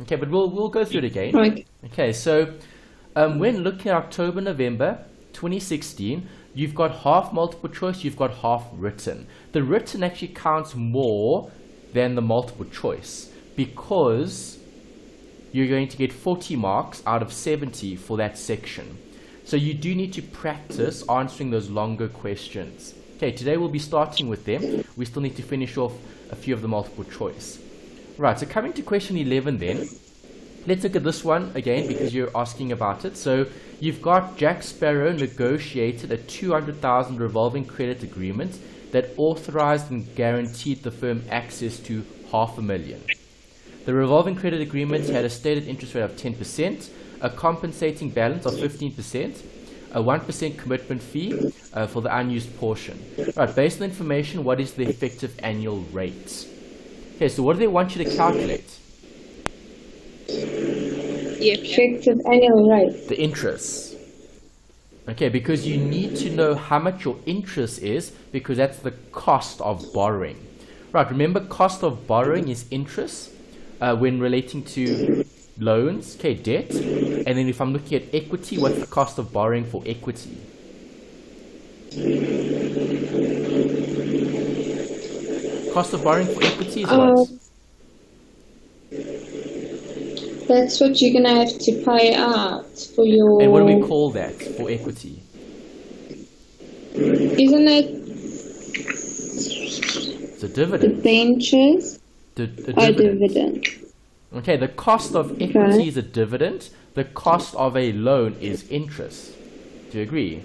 Okay, but we'll go through it again. Right. Okay, so when looking at October, November 2016, you've got half multiple choice, you've got half written. The written actually counts more than the multiple choice because you're going to get 40 marks out of 70 for that section. So you do need to practice answering those longer questions. Okay, today we'll be starting with them. We still need to finish off a few of the multiple choice. Right, so coming to question 11 then, let's look at this one again because you're asking about it. So you've got Jack Sparrow negotiated a 200,000 revolving credit agreement that authorized and guaranteed the firm access to $500,000. The revolving credit agreement had a stated interest rate of 10%, a compensating balance of 15%, a 1% commitment fee for the unused portion. Right, based on information, what is the effective annual rate? Okay, so what do they want you to calculate? The effective annual rate. The interest. Okay, because you need to know how much your interest is because that's the cost of borrowing. Right, remember cost of borrowing is interest when relating to loans, okay, debt. And then if I'm looking at equity, what's the cost of borrowing for equity? Cost of borrowing for equity is what? That's what you're going to have to pay out for your... And what do we call that for equity? Isn't it... It's a dividend. Debentures? Dividend. Okay, the cost of equity is a dividend. The cost of a loan is interest. Do you agree?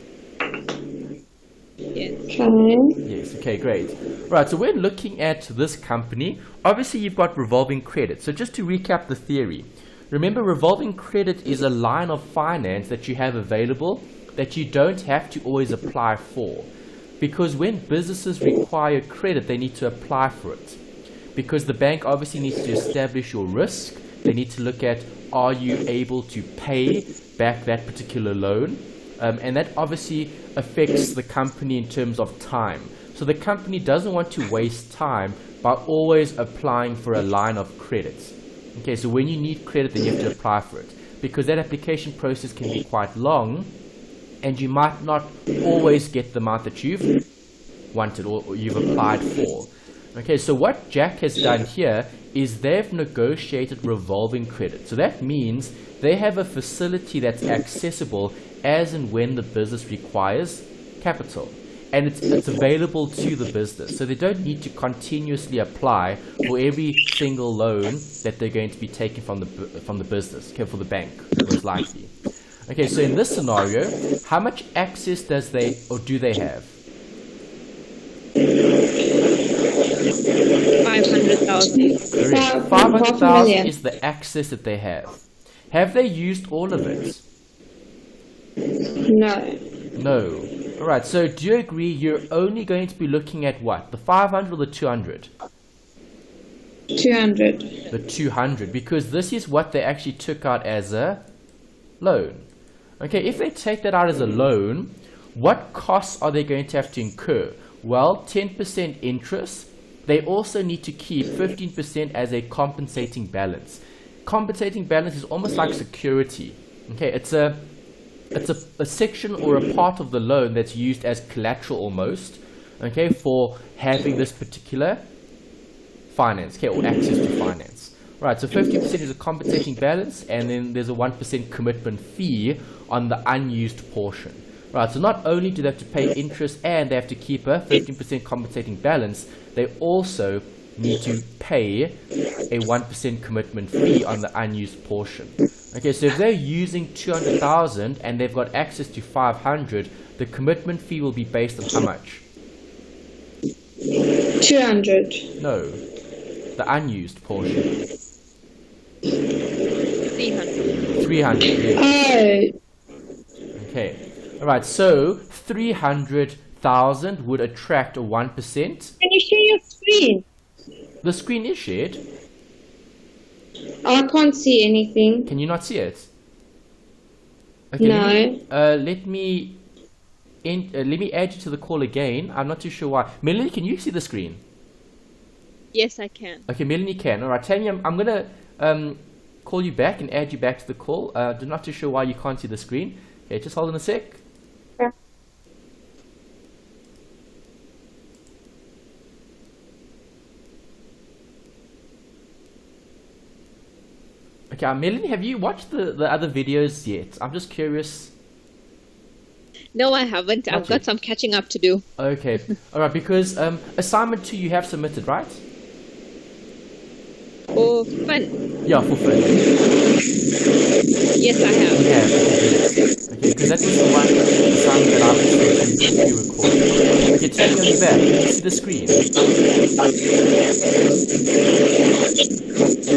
Yes. Okay. Yes, okay, great. Right, so we're looking at this company. Obviously, you've got revolving credit. So just to recap the theory, remember revolving credit is a line of finance that you have available that you don't have to always apply for. Because when businesses require credit, they need to apply for it. Because the bank obviously needs to establish your risk. They need to look at, are you able to pay back that particular loan? And that obviously affects the company in terms of time. So the company doesn't want to waste time by always applying for a line of credit. Okay, so when you need credit, then you have to apply for it. Because that application process can be quite long, and you might not always get the amount that you've wanted or you've applied for. Okay, so what Jack has done here is they've negotiated revolving credit. So that means they have a facility that's accessible as and when the business requires capital. And it's available to the business. So they don't need to continuously apply for every single loan that they're going to be taking from the business, okay, for the bank, most likely. Okay, so in this scenario, how much access do they have? 500,000. 500,000 is the access that they have. Have they used all of it? No. No. Alright, so do you agree you're only going to be looking at what? The 500 or the 200? 200. The 200, because this is what they actually took out as a loan. Okay, if they take that out as a loan, what costs are they going to have to incur? Well, 10% interest. They also need to keep 15% as a compensating balance. Compensating balance is almost like security. Okay, it's a section or a part of the loan that's used as collateral almost, okay, for having this particular finance, okay, or access to finance. Right, so 50% is a compensating balance, and then there's a 1% commitment fee on the unused portion. Right, so not only do they have to pay interest and they have to keep a 15% compensating balance, they also need to pay a 1% commitment fee on the unused portion. Okay, so if they're using 200,000 and they've got access to 500, the commitment fee will be based on how much? 200. No, the unused portion. 300. 300, yes. Oh. Okay, alright, so 300,000 would attract a 1%. Can you share your screen? The screen is shared. I can't see anything. Can you not see it? Okay, No. Let me add you to the call again. I'm not too sure why. Melanie, can you see the screen? Yes, I can. Okay, Melanie can. Alright, Tanya, I'm going to call you back and add you back to the call. I'm not too sure why you can't see the screen. Okay, just hold on a sec. Yeah. Okay, Melanie, have you watched the other videos yet? I'm just curious. No, I haven't. Not I've got yet. some catching up to do. Okay, all right, because assignment 2 you have submitted, right? Oh, fun. Yeah, for FIN. Yes, I have. Yeah, okay, because that was the one assignment that I was supposed to record. Okay, tell me on your back. Can you see the screen?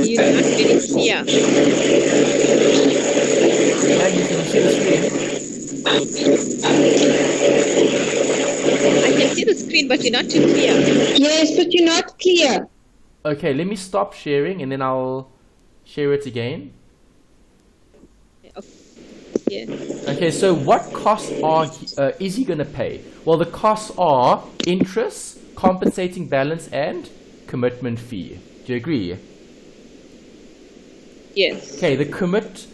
You're not very clear. Yeah, you can see the screen. I can see the screen, but you're not too clear. Yes, but you're not clear. Okay, let me stop sharing and then I'll share it again. Yeah. Okay, so what costs is he going to pay? Well, the costs are interest, compensating balance, and commitment fee. Do you agree? Yes. Okay, the commitment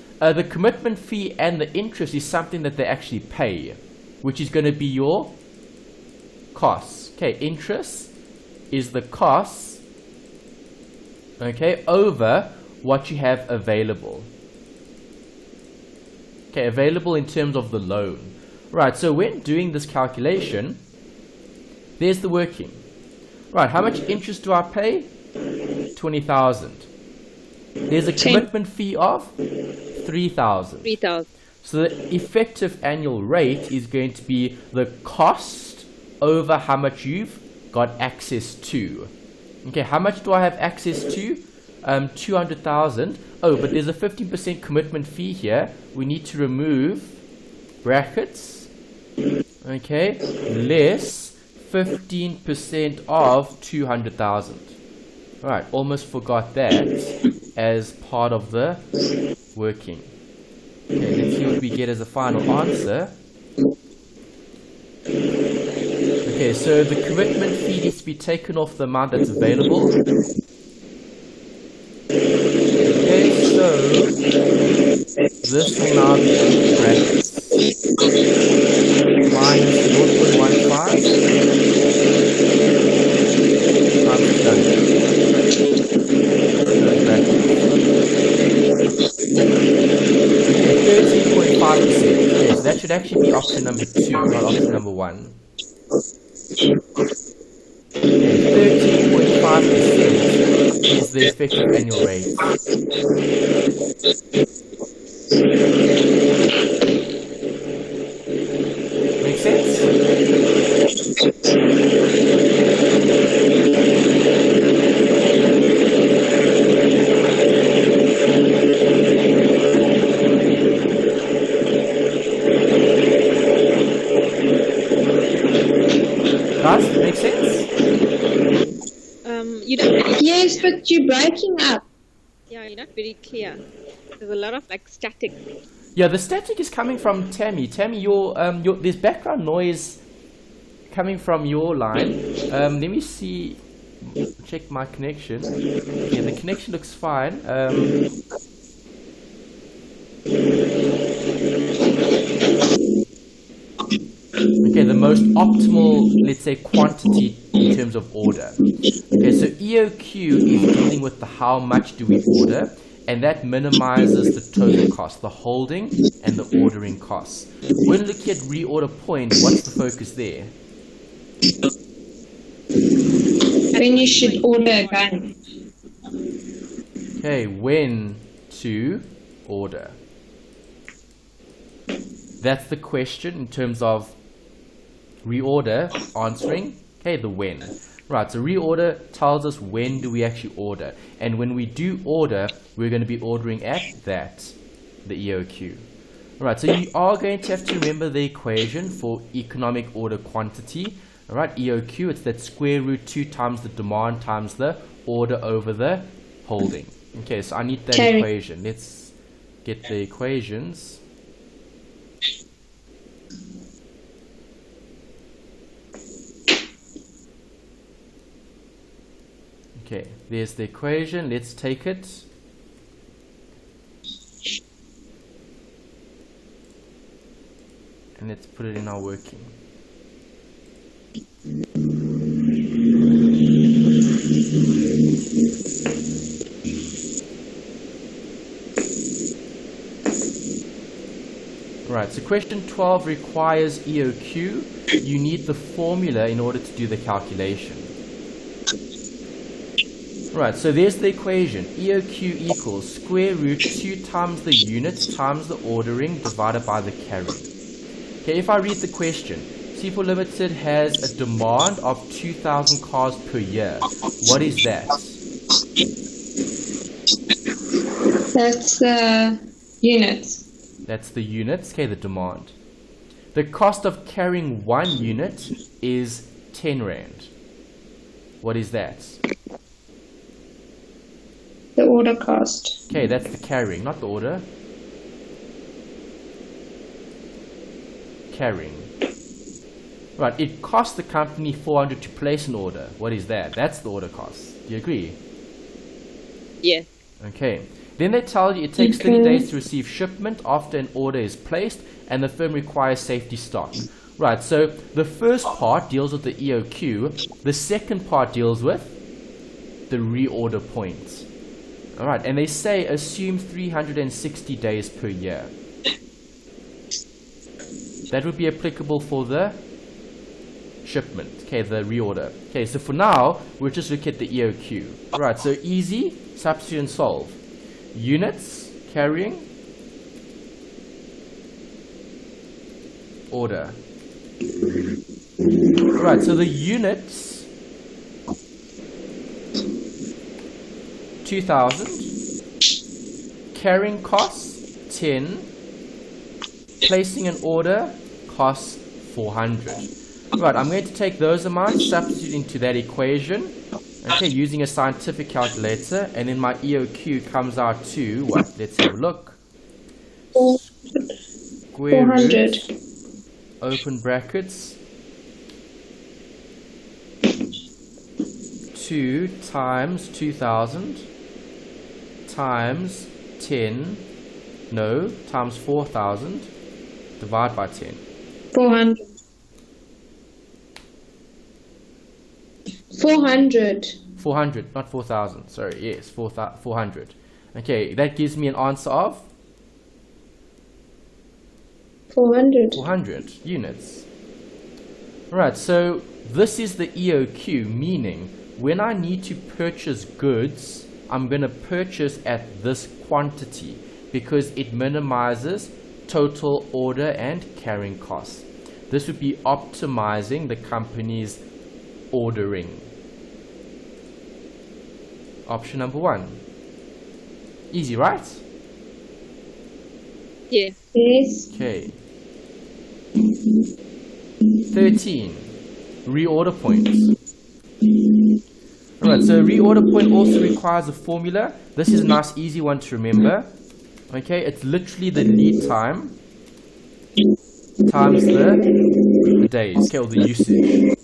fee and the interest is something that they actually pay, which is going to be your costs. Okay, interest is the costs, okay, over what you have available. Okay, available in terms of the loan. Right, so when doing this calculation, there's the working. Right, how much interest do I pay? 20,000. There's a commitment fee of 3,000. 3,000. So the effective annual rate is going to be the cost over how much you've got access to. Okay, how much do I have access to? 200,000. Oh, but there's a 15% commitment fee here. We need to remove brackets. Okay, less 15% of 200,000. Alright, almost forgot that as part of the working. Okay, let's see what we get as a final answer. Okay, so the commitment fee needs to be taken off the amount that's available. Okay, so this will now be brackets. Minus 0.15 times 13.5%. Okay, so that should actually be option number 2, not option number 1. 13.5% is the effective annual rate. Make sense? Guys, make sense? You don't really, Yes, but you're breaking up. yeah, you're not very clear. There's a lot of like static. Yeah, the static is coming from Tammy. Tammy, there's background noise coming from your line. Let me see, check my connection. Yeah, the connection looks fine. Okay, the most optimal, let's say, quantity in terms of order. Okay, so EOQ is dealing with the how much do we order, and that minimizes the total cost, the holding and the ordering costs. When looking at reorder point, what's the focus there? When you should order again. Okay, when to order. That's the question in terms of reorder answering. Okay, the when. Right, so reorder tells us when do we actually order. And when we do order, we're going to be ordering at that, the EOQ. Alright, so you are going to have to remember the equation for economic order quantity. Alright, EOQ, it's that square root 2 times the demand times the order over the holding. Okay, so I need that equation. Let's get the equations. Okay, there's the equation. Let's take it. and let's put it in our working. Right, so question 12 requires EOQ. You need the formula in order to do the calculation. Right, so there's the equation. EOQ equals square root 2 times the units times the ordering divided by the carry. Okay, if I read the question, C4 Limited has a demand of 2,000 cars per year. What is that? That's units. That's the units, okay, the demand. The cost of carrying 1 unit is 10 Rand. What is that? The order cost. Okay, that's the carrying, not the order. Carrying. Right, it costs the company 400 to place an order. What is that? That's the order cost. Do you agree? Yeah. Okay. Then they tell you it takes 30 days to receive shipment after an order is placed and the firm requires safety stock. Right, so the first part deals with the EOQ. The second part deals with the reorder points. Alright, and they say assume 360 days per year. That would be applicable for the shipment, okay, the reorder. Okay, so for now, we'll just look at the EOQ. Alright, so easy, substitute and solve. Units, carrying, order. Right, so the units, 2,000, carrying costs, 10, placing an order costs 400. Right, I'm going to take those amounts, substitute into that equation. Okay, using a scientific calculator, and then my EOQ comes out to what? Let's have a look. Square 400. root, open brackets, 2 times 2,000 times 10, no, times 4,000, divide by 10. 400. 400. 400, not 4,000. Sorry, yes, 400. Okay, that gives me an answer of 400. 400 units. Right, so this is the EOQ, meaning when I need to purchase goods, I'm going to purchase at this quantity because it minimizes total order and carrying costs. This would be optimizing the company's ordering. Option number 1. Easy, right? Yeah. Yes. Okay. 13. Reorder points. Alright, so reorder point also requires a formula. This is a nice easy one to remember. Okay, it's literally the lead time times the days, okay, or the usage.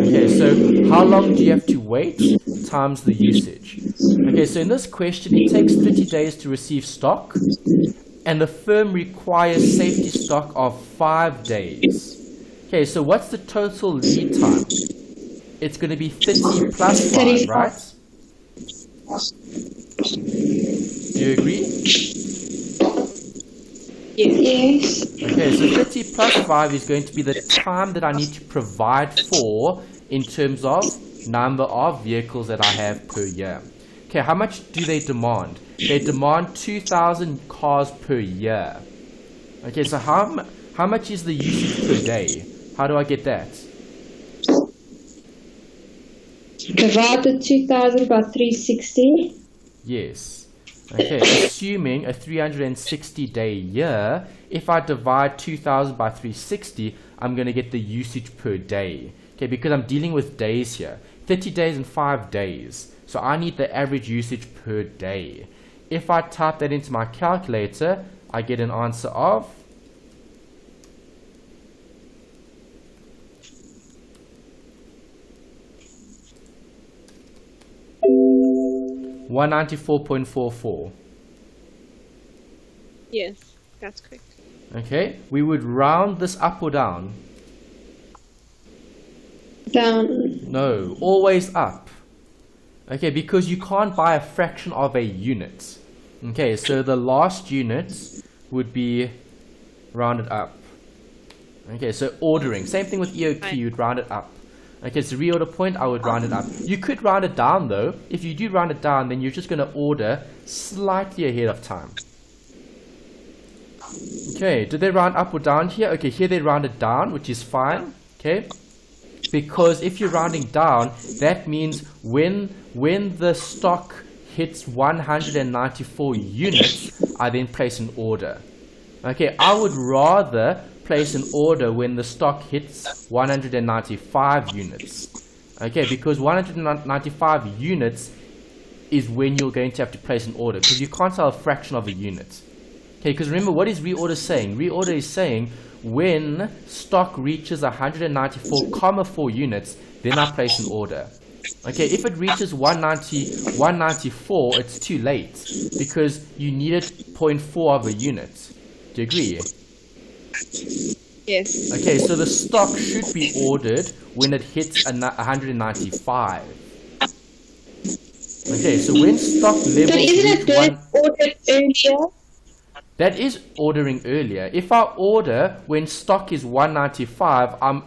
Okay, so how long do you have to wait times the usage? Okay, so in this question, it takes 30 days to receive stock, and the firm requires safety stock of 5 days. Okay, so what's the total lead time? It's going to be 30 plus 5, right? Do you agree? Yes. Okay, so 30 plus 5 is going to be the time that I need to provide for in terms of number of vehicles that I have per year. Okay, how much do they demand? They demand 2,000 cars per year. Okay, so how much is the usage per day? How do I get that? Divide the 2,000 by 360. Yes. Okay, assuming a 360-day year, if I divide 2,000 by 360, I'm going to get the usage per day. Okay, because I'm dealing with days here. 30 days and 5 days. So I need the average usage per day. If I type that into my calculator, I get an answer of 194.44. Yes, that's correct. Okay, we would round this up or down. Down. No, always up. Okay, because you can't buy a fraction of a unit. Okay, so the last unit would be rounded up. Okay, so ordering. Same thing with EOQ, you'd round it up. Okay, so reorder point, I would round it up. You could round it down though. If you do round it down, then you're just going to order slightly ahead of time. Okay, did they round up or down here? Okay, here they rounded down, which is fine. Okay, because if you're rounding down, that means when the stock hits 194 units, I then place an order. Okay, I would rather place an order when the stock hits 195 units. Okay, because 195 units is when you're going to have to place an order, because you can't sell a fraction of a unit. Okay, because remember, what is reorder saying? Reorder is saying when stock reaches 194,4 units, then I place an order. Okay, if it reaches 194, it's too late because you needed 0.4 of a unit. Do you agree? Yes. Okay, so the stock should be ordered when it hits 195. Okay, so when stock levels So isn't it ordered earlier? that is ordering earlier. If I order when stock is 195, I'm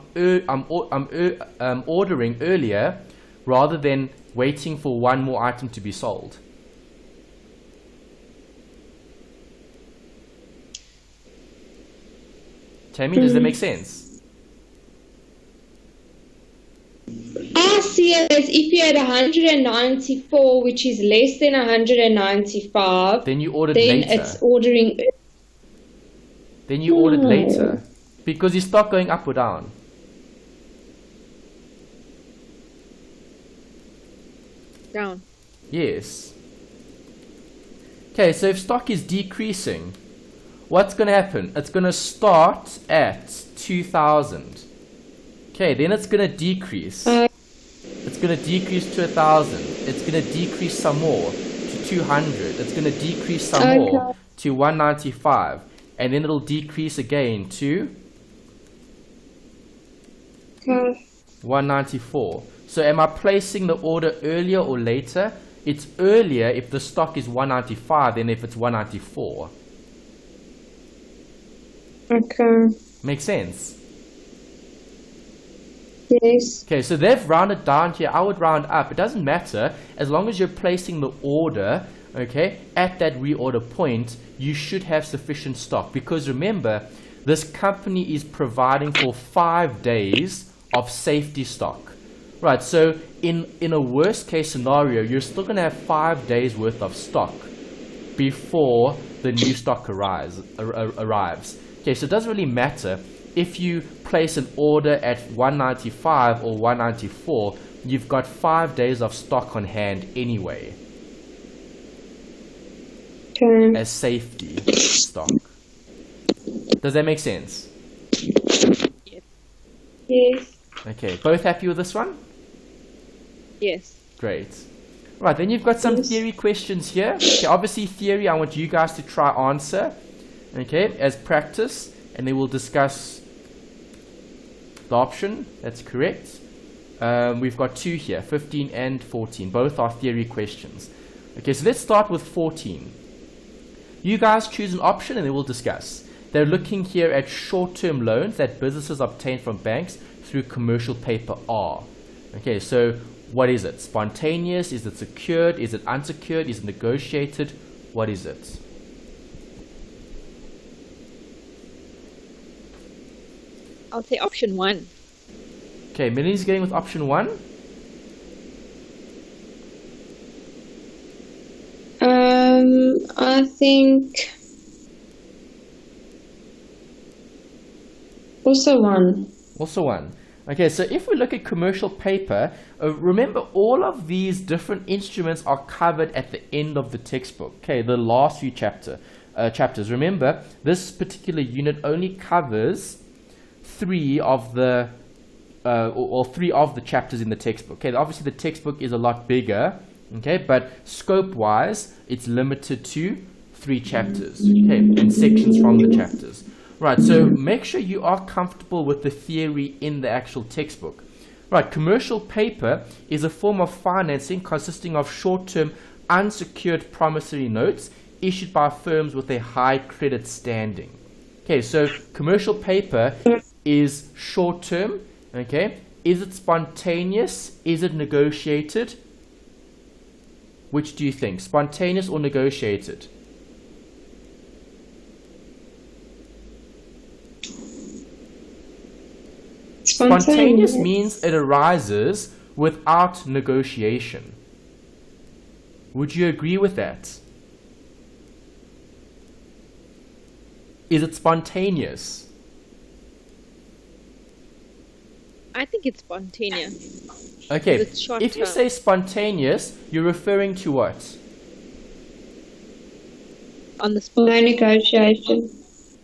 ordering earlier rather than waiting for one more item to be sold. Tammy, does that make sense? I see it as if you had 194, which is less than 195, Then you ordered then later. it's ordering. Then you ordered later. Because is stock going up or down? Down. Yes. Okay, so if stock is decreasing, what's going to happen? It's going to start at 2,000. Okay, then it's going to decrease. It's going to decrease to 1,000. It's going to decrease some more to 200. It's going to decrease some more to 195. And then it'll decrease again to 194. So am I placing the order earlier or later? It's earlier if the stock is 195 than if it's 194. Okay. Makes sense? Yes. Okay, so they've rounded down here. I would round up. It doesn't matter. As long as you're placing the order, okay, at that reorder point, you should have sufficient stock. Because remember, this company is providing for 5 days of safety stock. Right, so in a worst case scenario, you're still going to have 5 days worth of stock before the new stock arrives. Okay, so it doesn't really matter if you place an order at 195 or 194, you've got 5 days of stock on hand anyway. Okay. As safety stock. Does that make sense? Yes. Okay, both happy with this one? Yes. Great. Right, then you've got some theory questions here. Okay, obviously theory I want you guys to try answer, okay, as practice, and then we'll discuss the option that's correct. We've got two here, 15 and 14. Both are theory questions. Okay, so let's start with 14. You guys choose an option and then we'll discuss. They're looking here at short-term loans that businesses obtain from banks through commercial paper R. Okay, so what is it? Spontaneous? Is it secured? Is it unsecured? Is it negotiated? What is it? I'll say option 1. Okay, Melanie's getting with option 1. I think also 1. Also 1. Okay, so if we look at commercial paper, remember all of these different instruments are covered at the end of the textbook. Okay, the last few chapters. Remember, this particular unit only covers 3 of the chapters in the textbook. Okay, obviously the textbook is a lot bigger. Okay, but scope-wise, it's limited to 3 chapters. Okay, and sections from the chapters. Right, so make sure you are comfortable with the theory in the actual textbook. Right, commercial paper is a form of financing consisting of short-term unsecured promissory notes issued by firms with a high credit standing. Okay, so commercial paper is short-term, okay? Is it spontaneous? Is it negotiated? Which do you think, spontaneous or negotiated? Spontaneous means it arises without negotiation. Would you agree with that? Is it spontaneous? I think it's spontaneous. Okay, It's short if you term. say spontaneous, you're referring to what? On the spot. No negotiation.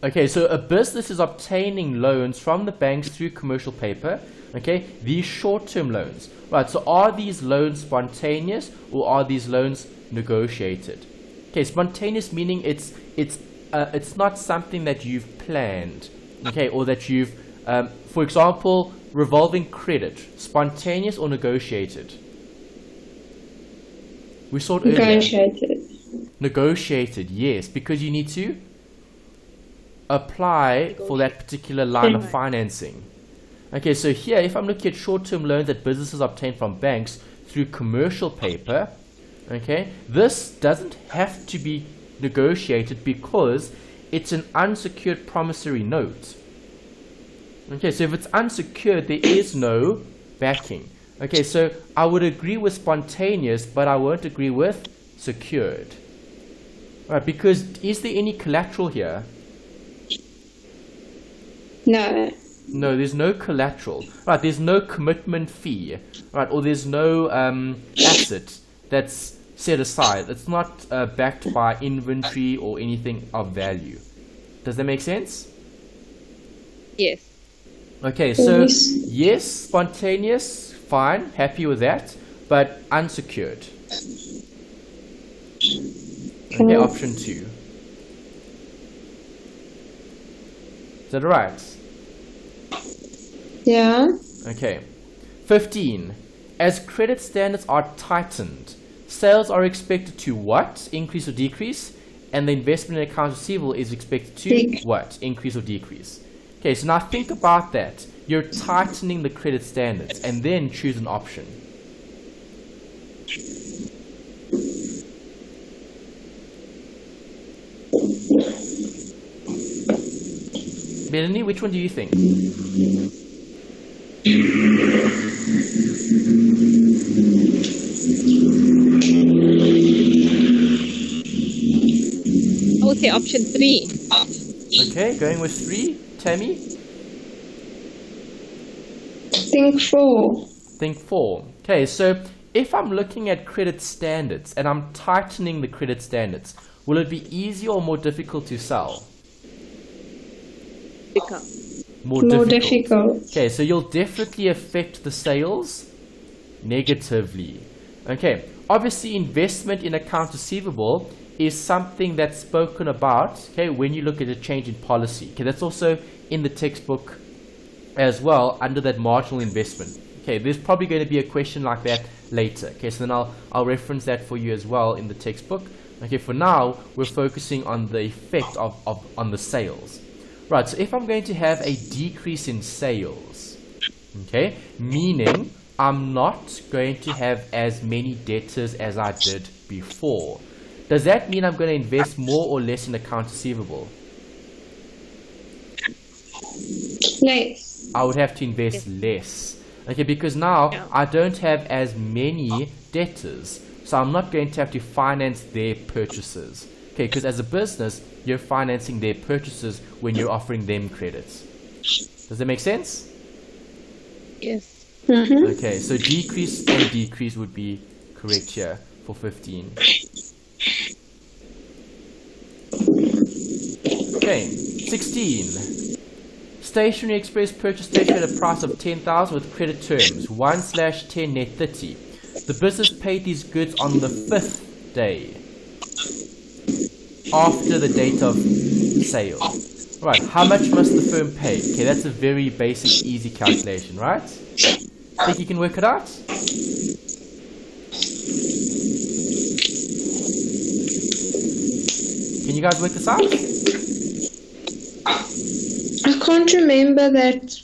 Okay, so a business is obtaining loans from the banks through commercial paper. Okay, these short-term loans. Right, so are these loans spontaneous or are these loans negotiated? Okay, spontaneous meaning it's not something that you've planned. Okay, or that you've, for example, revolving credit, spontaneous or negotiated? We saw it earlier. Negotiated. Negotiated, yes, because you need to apply for that particular line of financing. Okay, so here, if I'm looking at short-term loans that businesses obtain from banks through commercial paper, okay, this doesn't have to be negotiated because it's an unsecured promissory note. Okay, so if it's unsecured, there is no backing. Okay, so I would agree with spontaneous, but I won't agree with secured. Right, because is there any collateral here? No. No, there's no collateral. Right, there's no commitment fee. Right, or there's no asset that's set aside. It's not backed by inventory or anything of value. Does that make sense? Yes. Okay, so Yes. yes, spontaneous, fine, happy with that, but unsecured. Okay, option 2. Is that right? Yeah. Okay. 15. As credit standards are tightened, sales are expected to what? Increase or decrease? And the investment in accounts receivable is expected to what? Increase or decrease? Okay, so now think about that. You're tightening the credit standards and then choose an option. Melanie, which one do you think? I would say option 3. Okay, going with 3. Tammy? Think 4. Think 4. Okay, so if I'm looking at credit standards and I'm tightening the credit standards, will it be easier or more difficult to sell? More difficult. Okay, so you'll definitely affect the sales negatively. Okay, obviously investment in accounts receivable is something that's spoken about, okay, when you look at a change in policy. Okay, that's also in the textbook as well under that marginal investment. Okay, there's probably going to be a question like that later. Okay, so then I'll reference that for you as well in the textbook. Okay, for now, we're focusing on the effect on the sales. Right, so if I'm going to have a decrease in sales, okay, meaning I'm not going to have as many debtors as I did before. Does that mean I'm going to invest more or less in accounts receivable? Less. I would have to invest less. Okay, because now I don't have as many debtors. So I'm not going to have to finance their purchases. Okay, because as a business, you're financing their purchases when you're offering them credits. Does that make sense? Yes. Mm-hmm. Okay, so decrease and decrease would be correct here for 15. Okay, 16. Stationery Express purchase station at a price of 10,000 with credit terms 1/10 net 30. The business paid these goods on the 5th day after the date of sale. Right, how much must the firm pay? Okay, that's a very basic, easy calculation, right? Think you can work it out? Can you guys work this out? I can't remember that.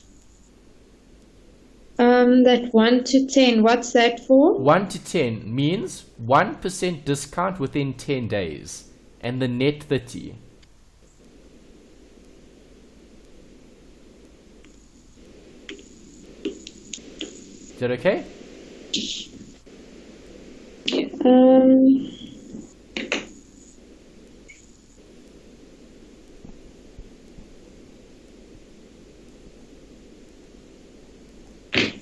That 1 to 10. What's that for? 1 to 10 means 1% discount within 10 days, and the net 30. Is that okay?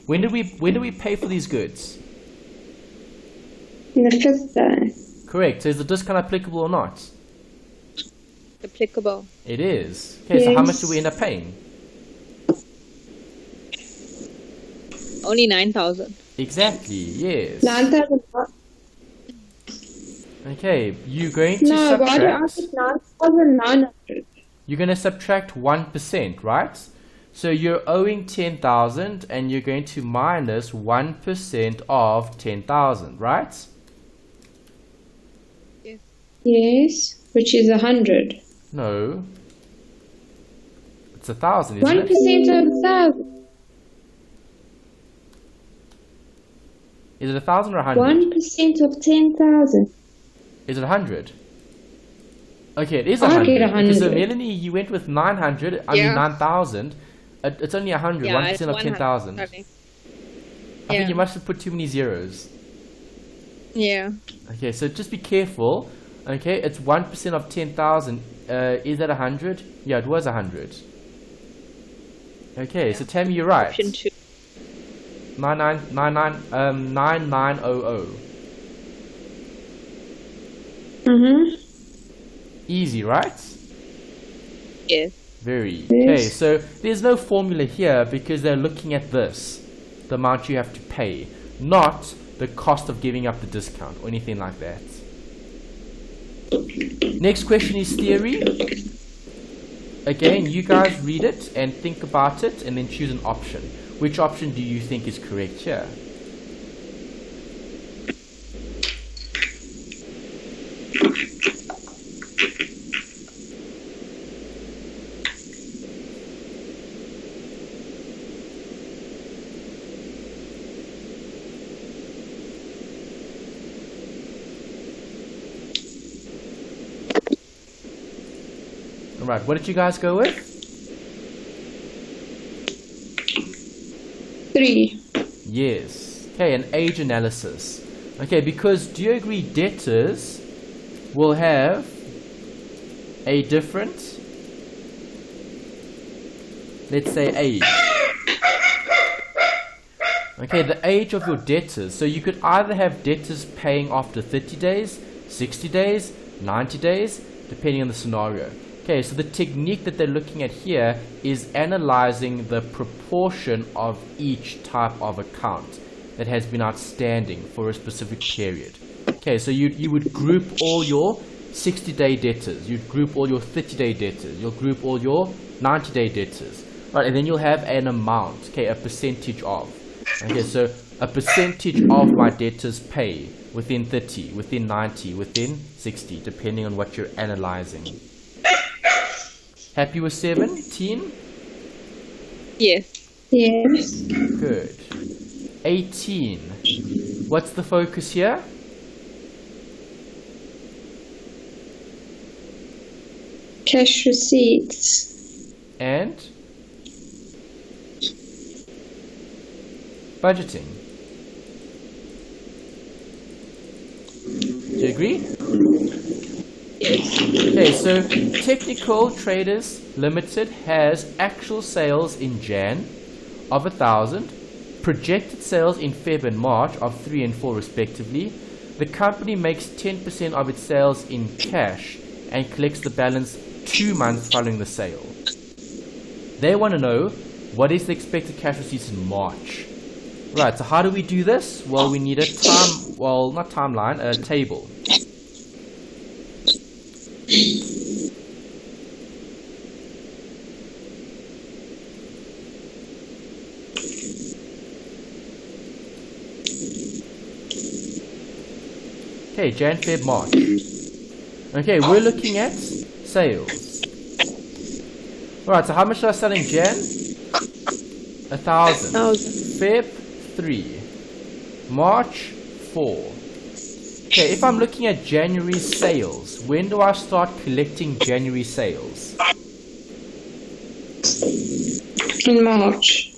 When do we pay for these goods? The 5th day. Correct. So is the discount applicable or not? Applicable. It is. Okay, so how much Yes. do we end up paying? Only 9,000. Exactly, yes. 9,000. Okay, you're going to No, why do I subtract. get 9,900? You're going to subtract 1%, right? So you're owing 10,000 and you're going to minus 1% of 10,000, right? Yes, which is 100. No. It's 1,000, isn't 1% it? of 1,000. Is it 1,000 or 100? 1% of 10,000. Is it 100? Okay, it is I'll 100. get Okay, so 100. Melanie, you went with 900, I Yeah. mean 9,000. It's only 100, Yeah, 1% it's of 100. 10,000. Sorry. I think Yeah. you must have put too many zeros. Yeah. Okay, so just be careful. Okay, it's 1% of 10,000. Is that 100? Yeah, it was 100. Okay, so Tammy, you're right. Option 2. 9900. Easy, right? Yes. Very. Yes. Okay, so there's no formula here because they're looking at this, the amount you have to pay, not the cost of giving up the discount or anything like that. Next question is theory. Again, you guys read it and think about it and then choose an option. Which option do you think is correct here? Alright, what did you guys go with? 3. Yes. Okay, an age analysis. Okay, because do you agree debtors will have a different, let's say, age? Okay, the age of your debtors. So you could either have debtors paying after 30 days, 60 days, 90 days, depending on the scenario. Okay, so the technique that they're looking at here is analyzing the proportion of each type of account that has been outstanding for a specific period. Okay, so you would group all your 60-day debtors, you'd group all your 30-day debtors, you'll group all your 90-day debtors, right? And then you'll have an amount, okay, a percentage of. Okay, so a percentage of my debtors pay within 30, within 90, within 60, depending on what you're analyzing. Happy with 17? Yes. Yes. Good. 18. What's the focus here? Cash receipts. And budgeting. Do you agree? Yes. Okay, so Technical Traders Limited has actual sales in Jan of 1,000, projected sales in Feb and March of 3 and 4 respectively. The company makes 10% of its sales in cash and collects the balance 2 months following the sale. They want to know what is the expected cash receipts in March. Right, so how do we do this? Well, we need a a table. Okay, Jan, Feb, March. Okay, we're looking at sales. Alright, so how much did I sell in Jan? 1,000. 1,000. Feb, 3. March, 4. Okay, if I'm looking at January sales, when do I start collecting January sales? In March.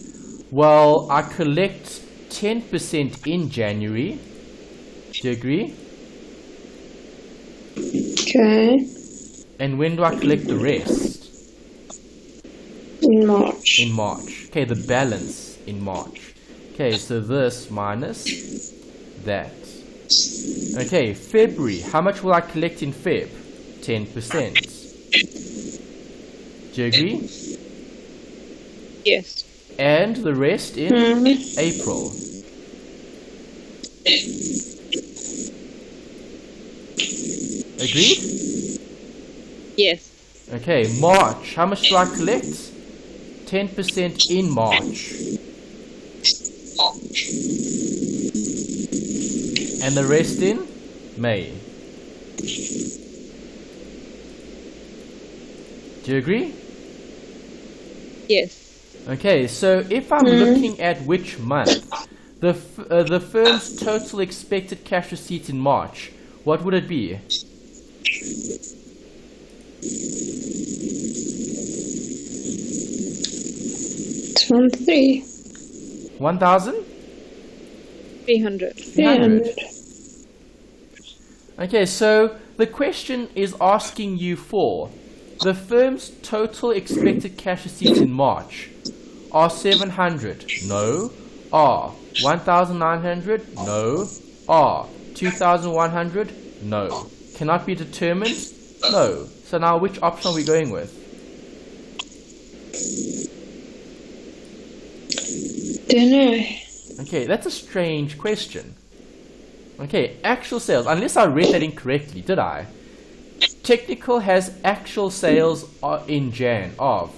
Well, I collect 10% in January. Do you agree? Okay. And when do I collect the rest? In March. In March. Okay, the balance in March. Okay, so this minus that. Okay, February. How much will I collect in Feb? 10%. Do you agree? Yes. And the rest in April. Agreed? Yes. Okay, March. How much do I collect? 10% in March. And the rest in May. Do you agree? Yes. Okay, so if I'm looking at which month, the firm's total expected cash receipts in March, what would it be? It's 1,300. 1,000? 300. 300. Okay, so the question is asking you for the firm's total expected cash receipts in March. Are 700? No. Are 1,900? No. Are 2,100? No. Cannot be determined? No. So now which option are we going with? Don't know. Okay, that's a strange question. Okay, actual sales, unless I read that incorrectly, did I? Technical has actual sales in Jan of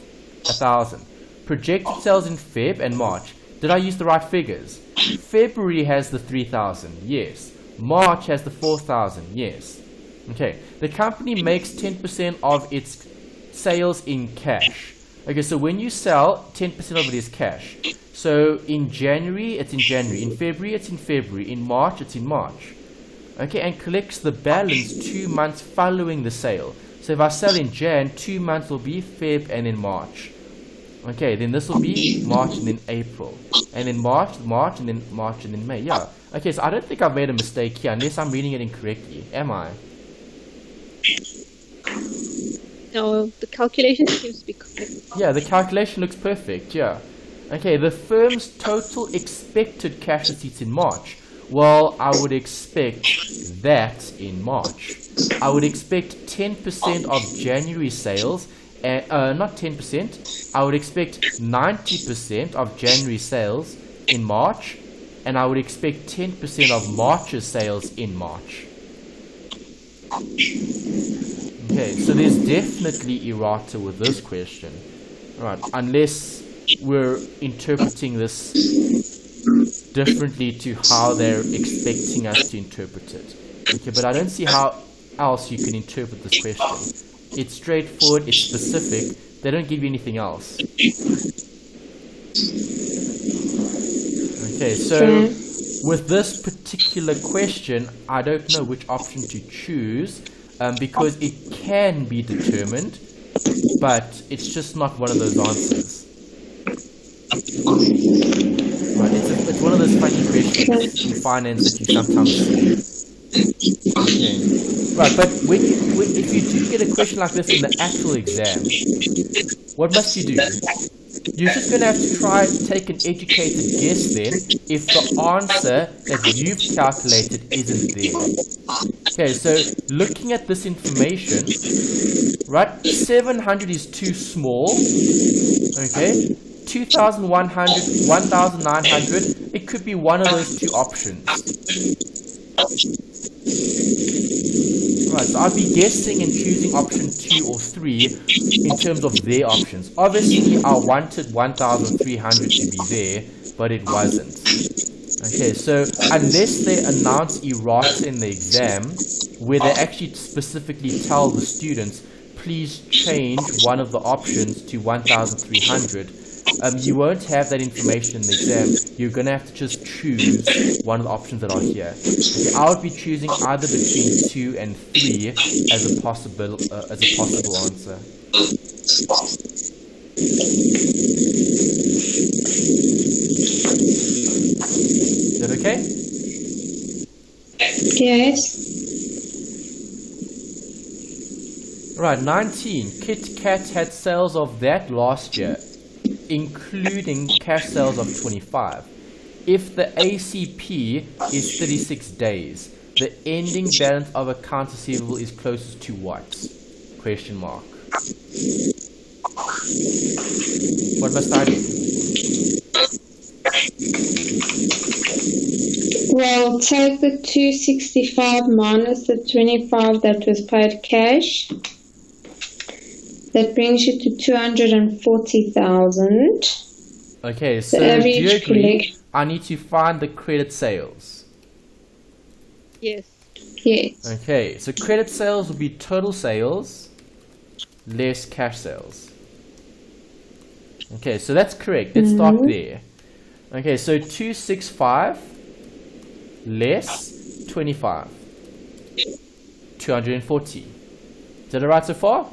1,000. Projected sales in Feb and March. Did I use the right figures? February has the 3,000, yes. March has the 4,000, yes. Okay, the company makes 10% of its sales in cash. Okay, so when you sell, 10% of it is cash. So in January, it's in January. In February, it's in February. In March, it's in March. Okay, and collects the balance 2 months following the sale. So if I sell in Jan, 2 months will be Feb and in March. Okay, then this will be March and then April. And then March, and then March and then May. Yeah. Okay, so I don't think I've made a mistake here unless I'm reading it incorrectly. Am I? No, the calculation seems to be correct. Yeah, the calculation looks perfect. Yeah. Okay, the firm's total expected cash receipts in March. Well, I would expect that in March. I would expect 10% of January sales. Not 10%. I would expect 90% of January sales in March. And I would expect 10% of March's sales in March. Okay, so there's definitely errata with this question. Alright, unless we're interpreting this differently to how they're expecting us to interpret it. Okay, but I don't see how else you can interpret this question. It's straightforward, it's specific, they don't give you anything else. Okay, so with this particular question, I don't know which option to choose because it can be determined, but it's just not one of those answers. Right, it's one of those funny questions in finance that you sometimes see. Okay. Right, but if you do get a question like this in the actual exam, what must you do? You're just going to have to try and take an educated guess then if the answer that you've calculated isn't there. Okay, so looking at this information, right, 700 is too small, okay, 2,100, 1,900, it could be one of those two options. Right, so I'd be guessing and choosing option 2 or 3 in terms of their options. Obviously, I wanted 1,300 to be there, but it wasn't. Okay, so unless they announce errata in the exam, where they actually specifically tell the students, please change one of the options to 1,300, you won't have that information in the exam. You're going to have to just choose one of the options that are here. Okay, I would be choosing either between 2 and 3 as a possible answer. Is that okay? Yes. Right, 19. Kit Kat had sales of that last year, including cash sales of 25. If the ACP is 36 days, the ending balance of accounts receivable is closest to what? Question mark. What must I do? Well, take the 265 minus the 25 that was paid cash. That brings you to 240,000. Okay, so The do you average agree? I need to find the credit sales. Yes. Yes. Okay, so credit sales will be total sales less cash sales. Okay, so that's correct. Let's start there. Okay, so 265 less 25. 240. Is that alright so far?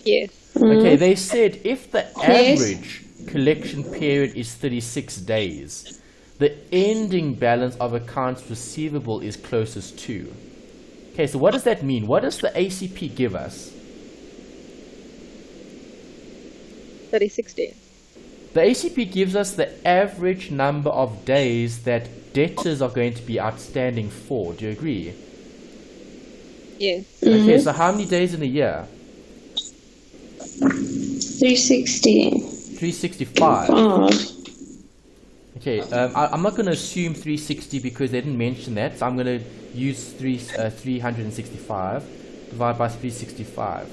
Yes. Okay, they said if the average collection period is 36 days, the ending balance of accounts receivable is closest to. Okay, so what does that mean? What does the ACP give us? 36 days. The ACP gives us the average number of days that debtors are going to be outstanding for. Do you agree? Yes. Okay, so how many days in a year? 360. 365. Oh. Okay, I'm not going to assume 360 because they didn't mention that, so I'm going to use 365 divided by 365.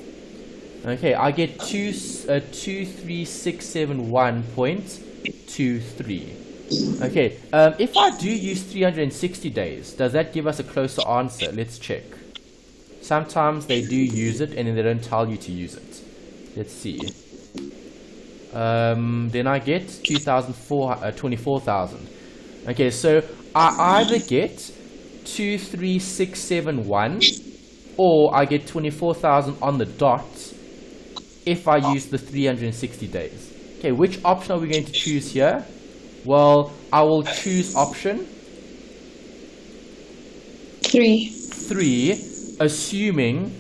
Okay, I get 23671.23. Okay, if I do use 360 days, does that give us a closer answer? Let's check. Sometimes they do use it and then they don't tell you to use it. Let's see. Then I get 24,000. Okay, so I either get 23671 or I get 24,000 on the dot if I use the 360 days. Okay, which option are we going to choose here? Well, I will choose option 3. 3, assuming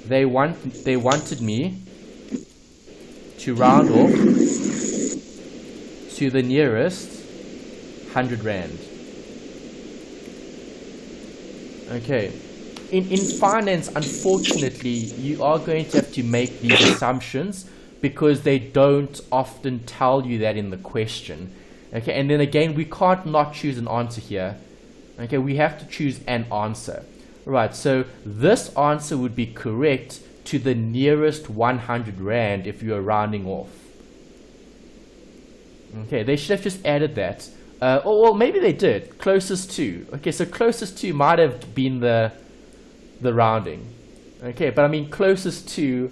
they wanted me to round off to the nearest 100 rand. Okay. In finance, unfortunately, you are going to have to make these assumptions because they don't often tell you that in the question. Okay, and then again, we can't not choose an answer here. Okay, we have to choose an answer. Right, so this answer would be correct to the nearest 100 rand if you are rounding off. Okay, they should have just added that. Or well, maybe they did. Closest to. Okay, so closest to might have been the rounding. Okay, but I mean closest to,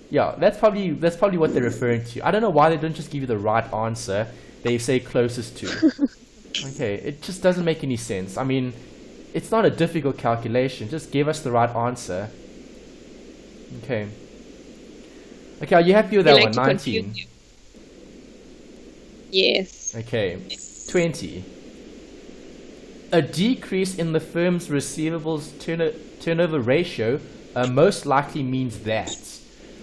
yeah, that's probably what they're referring to. I don't know why they don't just give you the right answer. They say closest to. Okay, it just doesn't make any sense. I mean, it's not a difficult calculation. Just give us the right answer. Okay. Okay, are you happy with that one? 19. Yes. Okay. 20. A decrease in the firm's receivables turnover ratio most likely means that.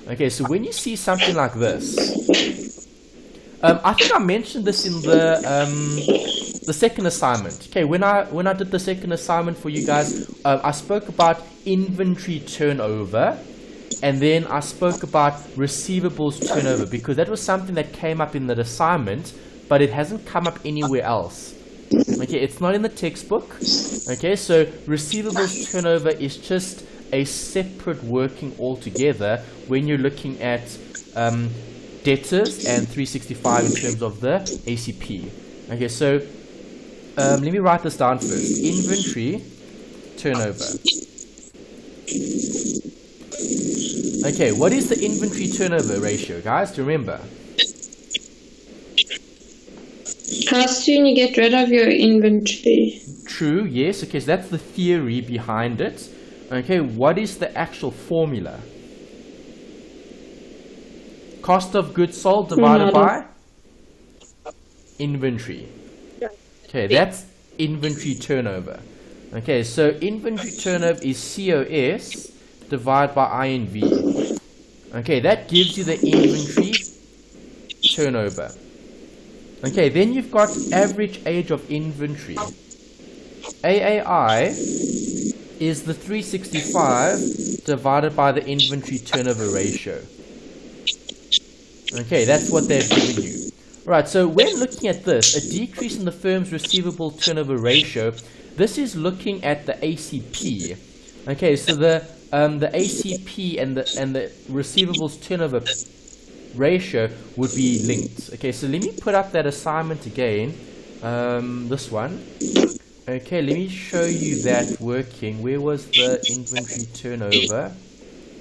Okay, so when you see something like this, I think I mentioned this in the second assignment. Okay, when I did the second assignment for you guys, I spoke about inventory turnover, and then I spoke about receivables turnover because that was something that came up in the assignment, but it hasn't come up anywhere else. Okay, it's not in the textbook. Okay, so receivables turnover is just a separate working altogether when you're looking at debtors and 365 in terms of the ACP. Okay, so let me write this down first. Inventory turnover. Okay, what is the inventory turnover ratio, guys? Do you remember? How soon you get rid of your inventory? True, yes. Okay, so that's the theory behind it. Okay, what is the actual formula? Cost of goods sold divided by inventory. Okay, that's inventory turnover. Okay, so inventory turnover is COS divided by INV. Okay, that gives you the inventory turnover. Okay, then you've got average age of inventory. AAI is the 365 divided by the inventory turnover ratio. Okay, that's what they've given you. Right, so when looking at this, a decrease in the firm's receivable turnover ratio, this is looking at the ACP. Okay, so the ACP and the receivables turnover ratio would be linked. Okay, so let me put up that assignment again. This one. Okay, let me show you that working. Where was the inventory turnover?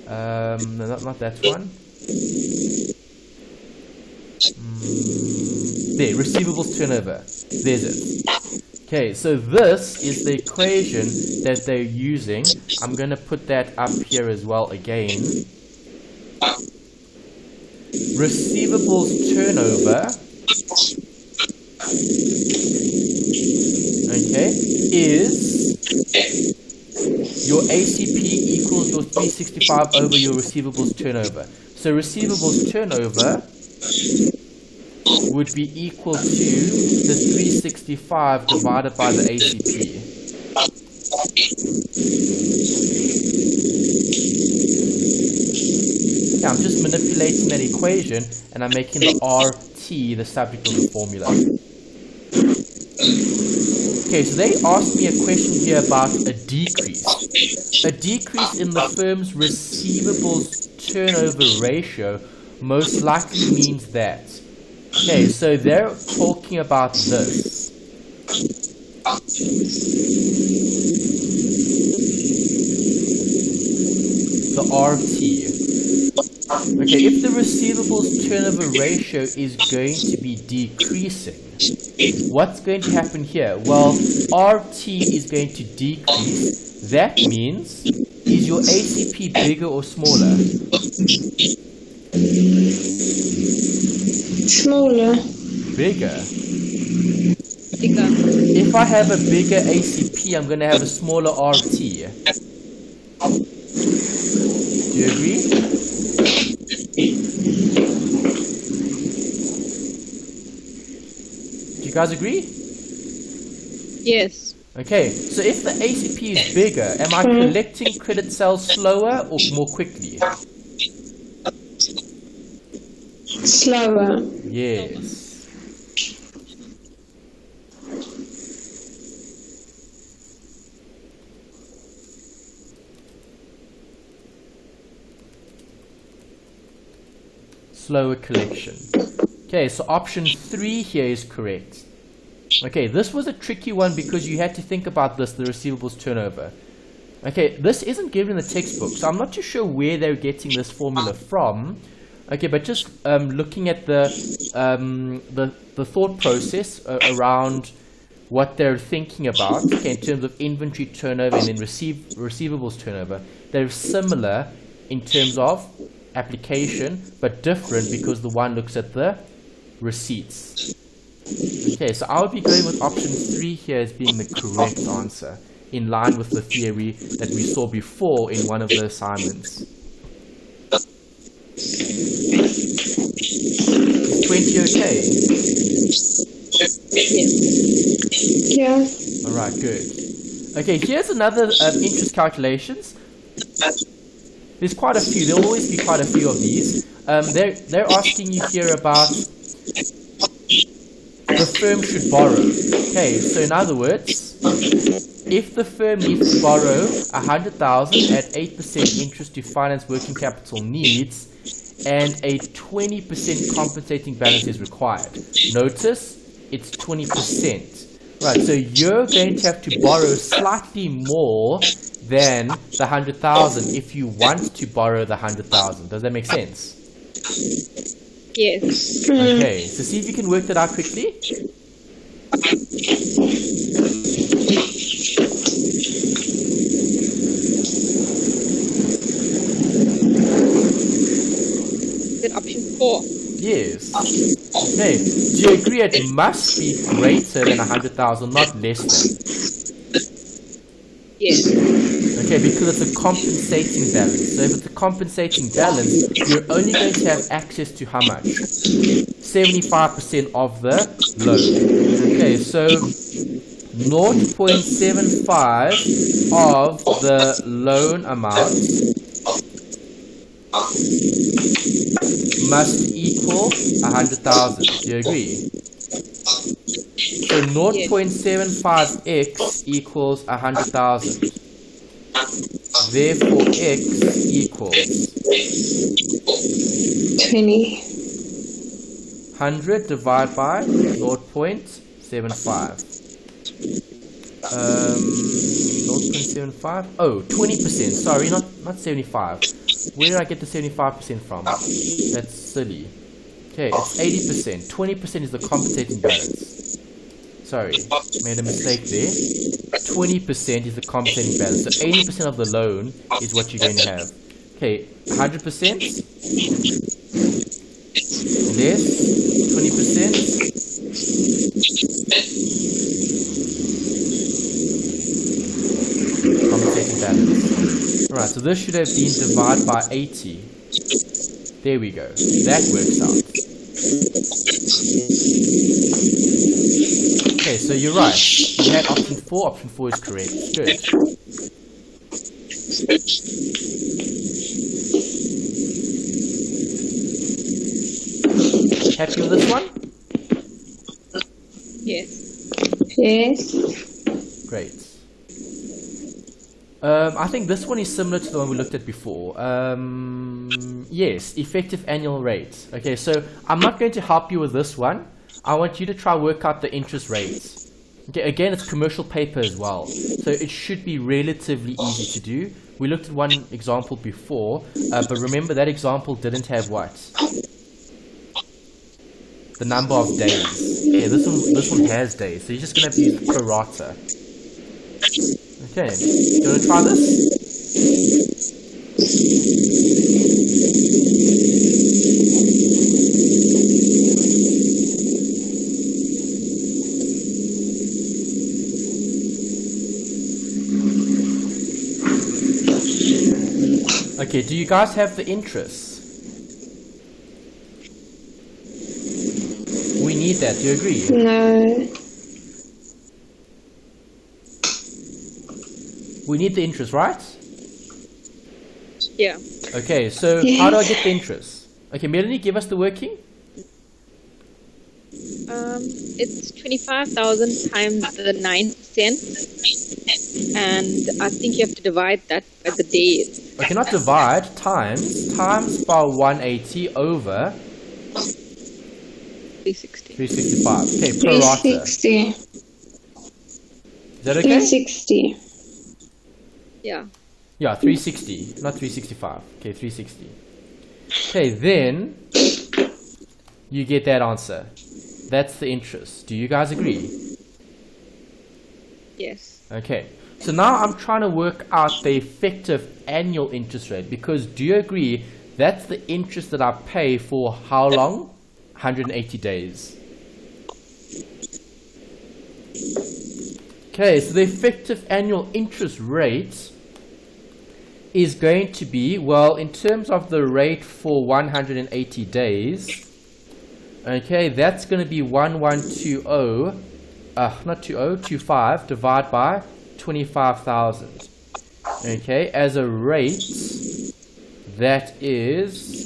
No, not that one. There, receivables turnover. There's it. Okay, so this is the equation that they're using. I'm going to put that up here as well again. Receivables turnover, okay, is your ACP equals your 365 over your receivables turnover. So receivables turnover would be equal to the 365 divided by the ACP. Okay, I'm just manipulating that equation and I'm making the RT the subject of the formula. Okay, so they asked me a question here about a decrease. A decrease in the firm's receivables turnover ratio most likely means that. Okay, so they're talking about this. The RT. Okay, if the receivables turnover ratio is going to be decreasing, what's going to happen here? Well, RT is going to decrease. That means, is your ACP bigger or smaller? Smaller. Bigger. Bigger. If I have a bigger ACP, I'm going to have a smaller RT. Do you agree? Do you guys agree? Yes. Okay, so if the ACP is bigger, am I collecting credit sales slower or more quickly? Slower. Yes. Slower collection. Okay, so option 3 here is correct. Okay, this was a tricky one because you had to think about this, the receivables turnover. Okay, this isn't given in the textbook, so I'm not too sure where they're getting this formula from. Okay, but just looking at the thought process around what they're thinking about, okay, in terms of inventory turnover and then receivables turnover, they're similar in terms of application, but different because the one looks at the receipts. Okay, so I would be going with option 3 here as being the correct answer, in line with the theory that we saw before in one of the assignments. Is 20 okay? Yeah. Alright, good. Okay, here's another interest calculations. There's quite a few. There'll always be quite a few of these. They're asking you here about the firm should borrow. Okay, so in other words, if the firm needs to borrow 100,000 at 8% interest to finance working capital needs, and a 20% compensating balance is required. Notice, it's 20%. Right, so you're going to have to borrow slightly more than the 100,000 if you want to borrow the 100,000. Does that make sense? Yes. Okay, so see if you can work that out quickly. Is it option 4? Yes. Okay, do you agree it must be greater than 100,000, not less than? Yes. Okay, because it's a compensating balance. So if it's a compensating balance, you're only going to have access to how much? 75% of the loan. Okay, so 0.75 of the loan amount must equal 100,000. Do you agree? So 0.75x equals 100,000. Therefore, x equals 20. 100 divided by 0.75. 0.75? Oh, 20%. Sorry, not 75. Where did I get the 75% from? That's silly. Okay, it's 80%. 20% is the compensating balance. Sorry, made a mistake there. 20% is the compensating balance. So 80% of the loan is what you're going to have. Okay, 100% less 20%. Compensating balance. Alright, so this should have been divided by 80. There we go. That works out. Okay, so you're right. You had option 4. Option 4 is correct. Good. Happy with this one? Yes. Yes. Great. I think this one is similar to the one we looked at before. Yes, effective annual rate. Okay, so I'm not going to help you with this one. I want you to try work out the interest rates. Okay, again, it's commercial paper as well, so it should be relatively easy to do. We looked at one example before, but remember that example didn't have what? The number of days. Yeah, this one has days, so you're just going to have to use pro rata. Okay, you want to try this? Okay, do you guys have the interest? We need that, do you agree? No. We need the interest, right? Yeah. Okay, so how do I get the interest? Okay, Melanie, give us the working. It's 25,000 times the 9%, and I think you have to divide that by the days. Okay, not divide, times by 180 over 360. 365. Okay, pro rata. 360. Is that okay? 360. Yeah. Yeah, 360, not 365. Okay, 360. Okay, then you get that answer. That's the interest. Do you guys agree? Yes. Okay, so now I'm trying to work out the effective annual interest rate, because do you agree that's the interest that I pay for how long? 180 days. Okay, so the effective annual interest rate is going to be, well, in terms of the rate for 180 days, okay, that's going to be 25 divided by 25,000. Okay, as a rate, that is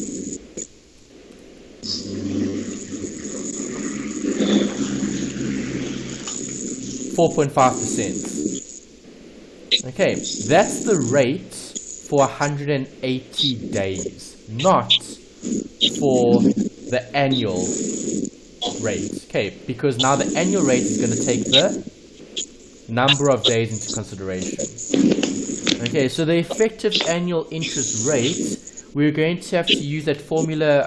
4.5%. Okay, that's the rate for 180 days, not for the annual rate. Okay, because now the annual rate is going to take the number of days into consideration. Okay, so the effective annual interest rate, we're going to have to use that formula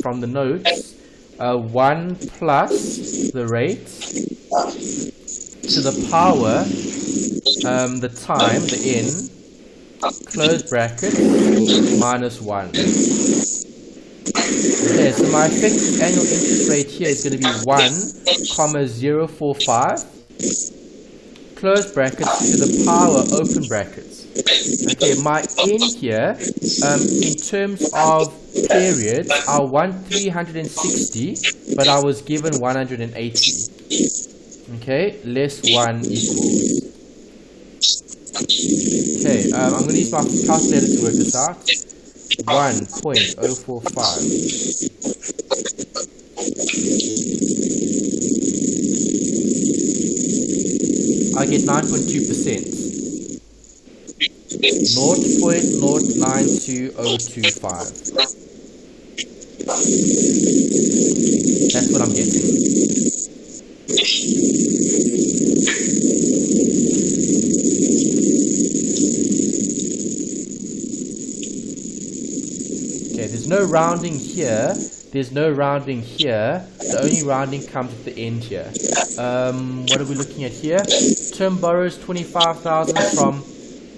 from the notes. 1 plus the rate to the power, the time, the n, close bracket, minus 1. Okay, so my effective annual interest rate here is going to be 1,045, close brackets to the power, open brackets. Okay, my n here, in terms of periods, I want 360, but I was given 180. Okay, less 1 equals. Okay, I'm going to use my calculator to work this out. 1.045. I get 9.2%. 0.092025. That's what I'm getting. Okay, there's no rounding here. There's no rounding here. The only rounding comes at the end here. What are we looking at here? Term borrows 25,000 from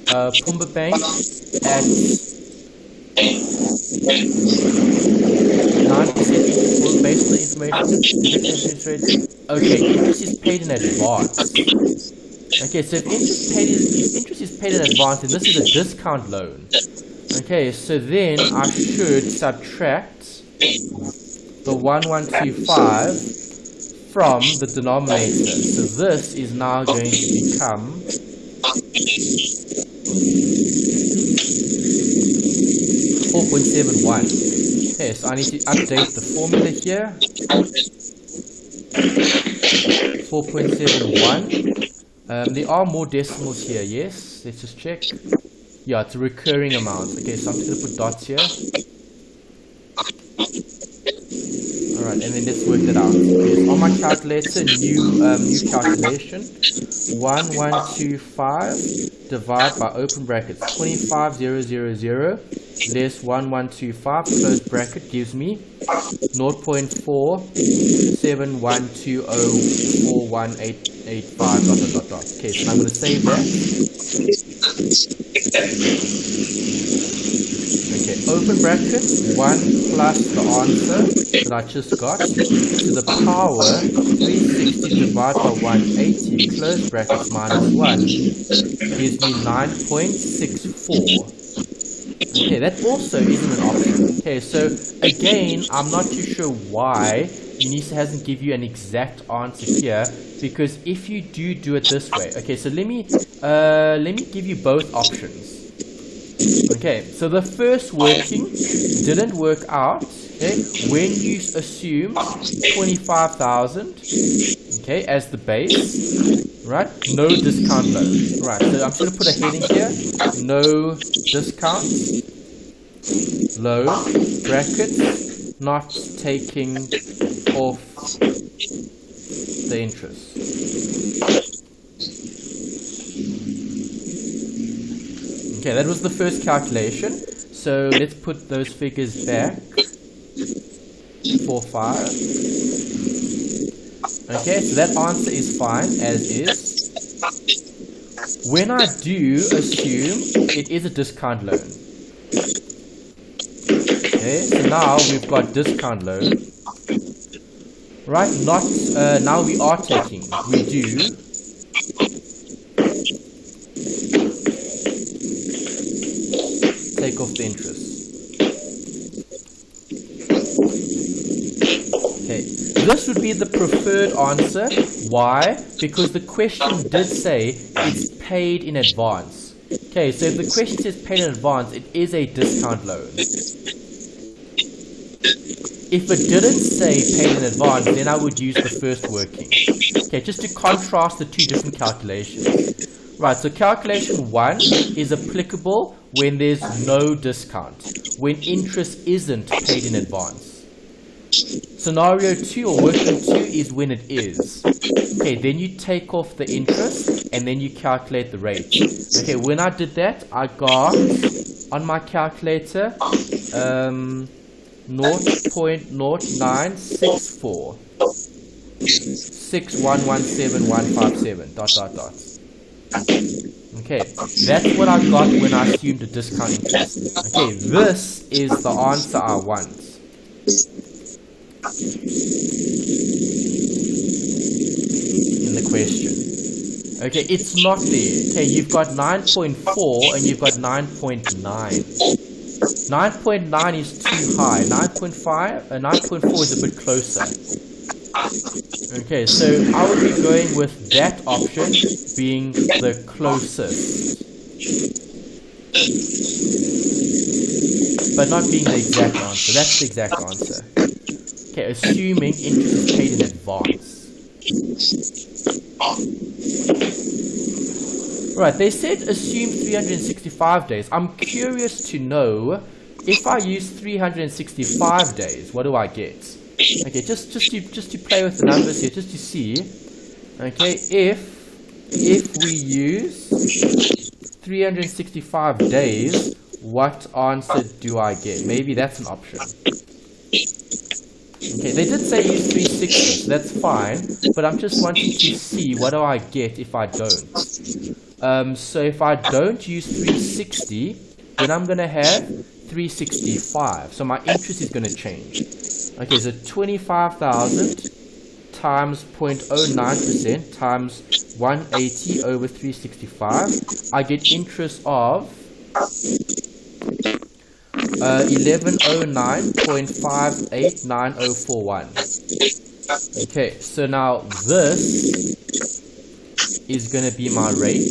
Pumba Bank at 9% based on the information. Okay, interest is paid in advance. Okay, so if interest is paid in advance, then this is a discount loan. Okay, so then I should subtract the 1125 from the denominator. So this is now going to become 4.71. Okay, so I need to update the formula here. 4.71. There are more decimals here, yes? Let's just check. Yeah, it's a recurring amount. Okay, so I'm just going to put dots here. Alright, and then let's work that out. Okay, so on my calculator, new calculation. 1125 divide by open brackets 25,000 less 1125 close bracket gives me 0.4712041885 ... Okay, so I'm going to save that. Okay, open bracket 1 plus the answer that I just got to the power 360 divided by 180 close brackets minus 1 gives me 9.64. Okay, that also isn't an option. Okay, so again, I'm not too sure why UNISA hasn't give you an exact answer here, because if you do it this way, okay, so let me give you both options. Okay, so the first working didn't work out. Okay, when you assume 25,000, okay, as the base, right? No discount loan, right? So I'm just going to put a heading here: no discount loan brackets, not taking off the interest. Okay, that was the first calculation. So let's put those figures back. 4.5. Okay, so that answer is fine as is. When I do assume it is a discount loan. Okay, so now we've got discount loan. Right, not, now we are taking, we do. Take off the interest. Okay, this would be the preferred answer. Why? Because the question did say it's paid in advance. Okay, so if the question says paid in advance, it is a discount loan. If it didn't say paid in advance, then I would use the first working. Okay, just to contrast the two different calculations. Right, so calculation 1 is applicable when there's no discount, when interest isn't paid in advance. Scenario 2 or working 2 is when it is. Okay, then you take off the interest and then you calculate the rate. Okay, when I did that, I got on my calculator 0.0964 6117157 ... Okay, that's what I got when I assumed a discount interest. Okay, this is the answer I want. In the question. Okay, it's not there. Okay, you've got 9.4 and you've got 9.9. 9.9 is too high. 9.4 is a bit closer. Okay, so I would be going with that option being the closest, but not being the exact answer. That's the exact answer. Okay, assuming interest is paid in advance. Right, they said assume 365 days. I'm curious to know, if I use 365 days, what do I get? Okay, just to play with the numbers here, just to see. Okay, if we use 365 days, what answer do I get? Maybe that's an option. Okay, they did say use 360, so that's fine, but I'm just wanting to see what do I get if I don't. So if I don't use 360, then I'm going to have 365. So my interest is going to change. Okay, so 25,000 times 0.09% times 180 over 365. I get interest of 1109.589041. Okay, so now this is going to be my rate.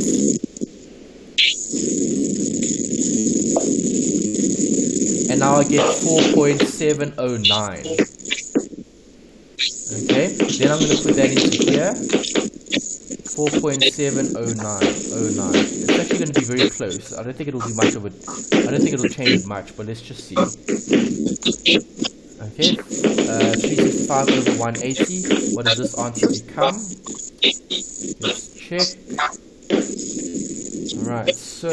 And now I get 4.709. Okay, then I'm going to put that into here. 4.70909. It's actually going to be very close. I don't think it'll be much of a. I don't think it'll change much, but let's just see. Okay, 365 over 180. What does this answer become? Let's check. Alright, so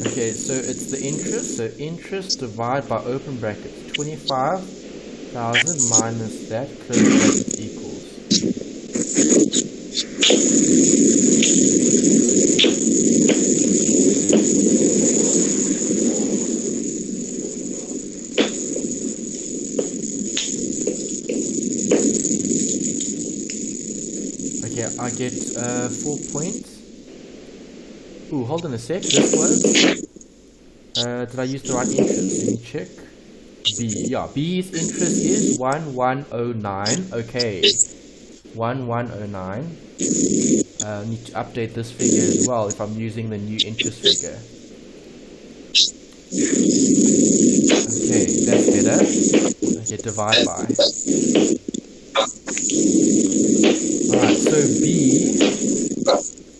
okay, so it's the interest. So interest divided by open brackets 25,000 minus that close bracket equals. Okay, I get 4 points. Ooh, hold on a sec. This was. Did I use the right interest? Let me check. B. Yeah, B's interest is 1109. Okay. 1109. Need to update this figure as well if I'm using the new interest figure. Okay, that's better. Okay, divide by. Alright, so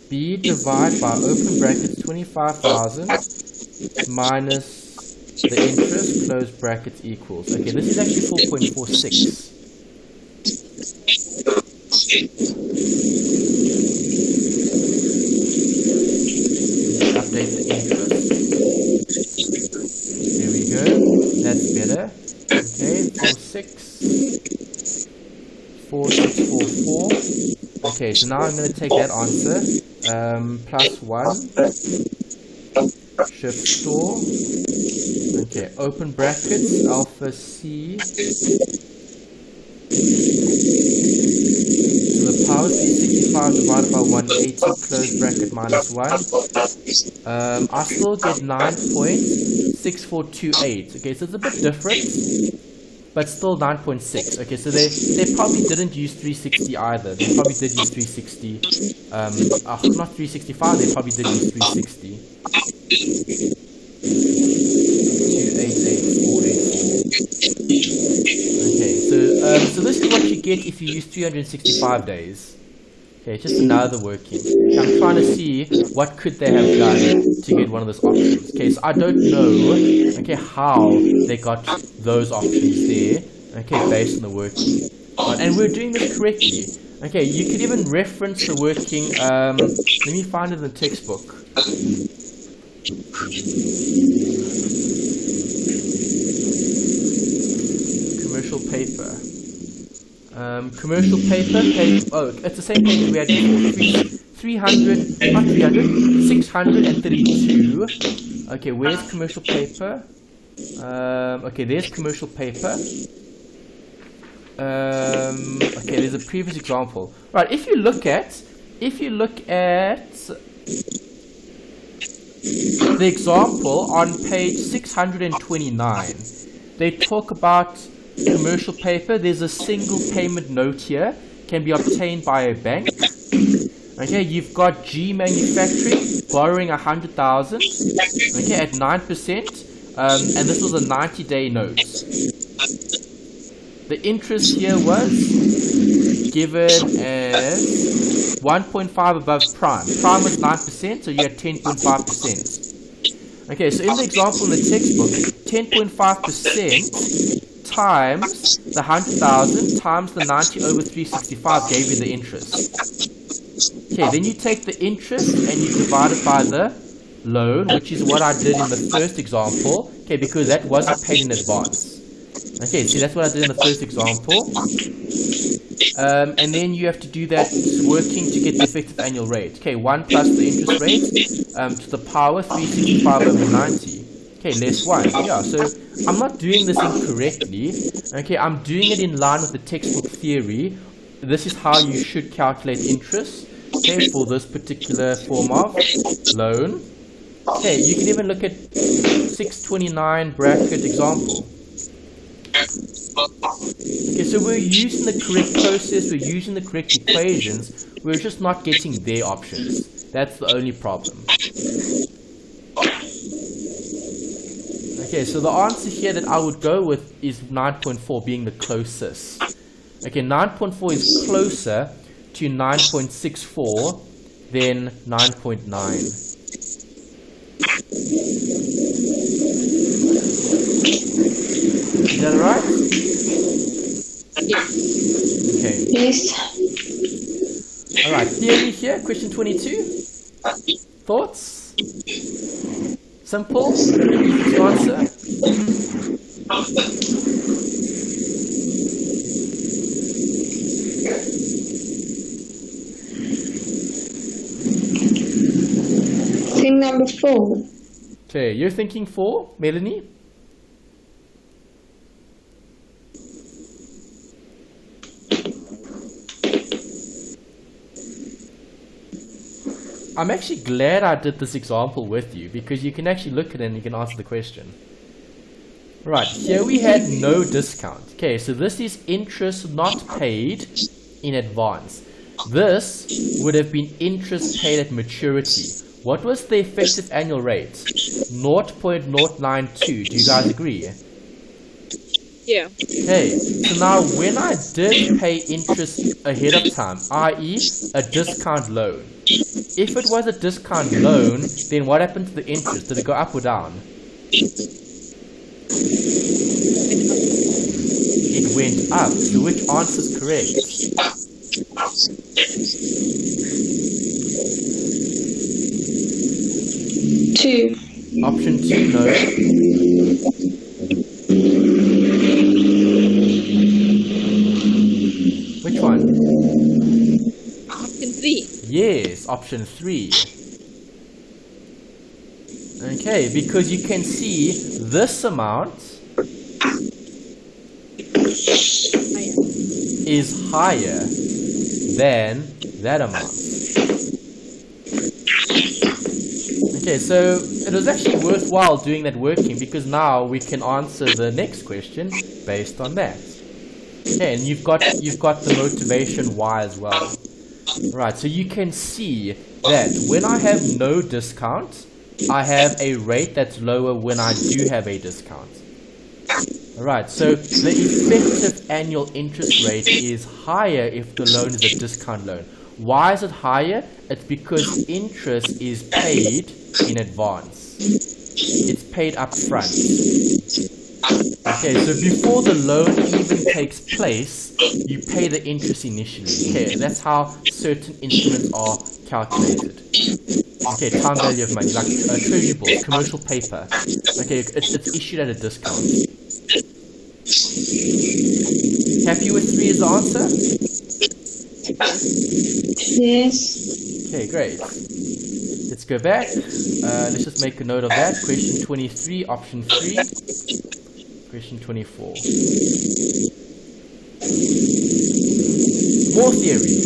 B divide by open brackets 25,000 minus the interest close brackets equals. Okay, this is actually 4.46. Update the interest. There we go. That's better. Okay, 4644. Okay, so now I'm going to take that answer. Plus 1. Shift store. Okay, open brackets, alpha C to the power 365 divided by 180, close bracket minus 1. I still get 9.6428. Okay, so it's a bit different, but still 9.6. Okay, so they probably didn't use 360 either. They probably did use 360. Not 365, they probably did use 360. get if you use 365 days? Okay, just another working. I'm trying to see what could they have done to get one of those options. Okay, so I don't know, okay, how they got those options there, okay, based on the working. Right, and we're doing this correctly. Okay, you could even reference the working, let me find it in the textbook. Commercial paper. Commercial paper, oh, it's the same page we had before. 632. Okay, where's commercial paper? Okay, there's commercial paper. Okay, there's a previous example. Right, if you look at the example on page 629, they talk about commercial paper. There's a single payment note here, can be obtained by a bank. Okay, you've got G Manufacturing borrowing 100,000, okay, at 9%, and this was a 90-day note. The interest here was given as 1.5 above prime. Prime was 9%, so you had 10.5%. Okay, so in the example in the textbook, 10.5% times the 100,000 times the 90 over 365 gave you the interest. Okay, then you take the interest and you divide it by the loan, which is what I did in the first example, okay, because that wasn't paid in advance. Okay, see, that's what I did in the first example. And then you have to do that working to get the effective annual rate. Okay, 1 plus the interest rate to the power 365 over 90. Okay, less 1. Yeah, so I'm not doing this incorrectly. Okay, I'm doing it in line with the textbook theory. This is how you should calculate interest, okay, for this particular form of loan. Okay, you can even look at 629 bracket example. Okay, so we're using the correct process, we're using the correct equations, we're just not getting their options. That's the only problem. Okay, so the answer here that I would go with is 9.4 being the closest. Okay, 9.4 is closer to 9.64 than 9.9. Is that right? Yes. Okay. Yes. Alright, theory here, question 22. Thoughts? Simple? Easy to answer? Thing number 4. Okay, you're thinking 4, Melanie? I'm actually glad I did this example with you because you can actually look at it and you can answer the question. Right, here we had no discount. Okay, so this is interest not paid in advance. This would have been interest paid at maturity. What was the effective annual rate? 0.092. Do you guys agree? Yeah. Okay, so now when I did pay interest ahead of time, i.e. a discount loan, if it was a discount loan, then what happened to the interest? Did it go up or down? It went up. So which answer is correct? Two. Option 2, no. Which one? Option 3. Yes, option 3. Okay, because you can see this amount is higher than that amount. Okay, so it was actually worthwhile doing that working because now we can answer the next question based on that. Okay, and you've got the motivation why as well. Right, so you can see that when I have no discount, I have a rate that's lower when I do have a discount. Alright, so the effective annual interest rate is higher if the loan is a discount loan. Why is it higher? It's because interest is paid in advance. It's paid up front. Okay, so before the loan even takes place, you pay the interest initially. Okay, that's how certain instruments are calculated. Okay, time value of money, like treasury bills, commercial paper. Okay, it's issued at a discount. Happy with 3 as the answer? Yes. Okay, great. Let's go back. Let's just make a note of that. Question 23, option 3. Question 24. More theory.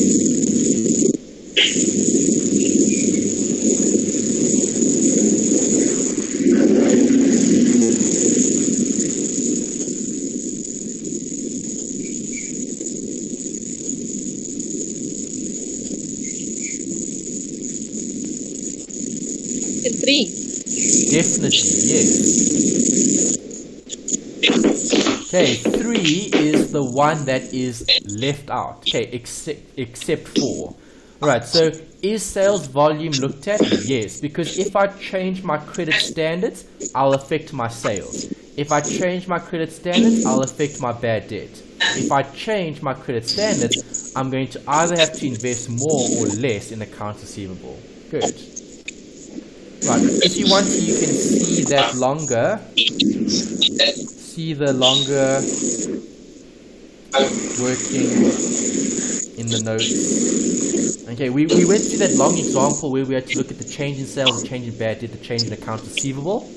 Option 3. Definitely, yes. Okay, 3 is the one that is left out. Okay, except for. Alright, so is sales volume looked at? Yes, because if I change my credit standards, I'll affect my sales. If I change my credit standards, I'll affect my bad debt. If I change my credit standards, I'm going to either have to invest more or less in accounts receivable. Good. Right, if you want to, you can see that longer. See the longer working in the notes. Okay, we went through that long example where we had to look at the change in sales, the change in bad debt, the change in accounts receivable.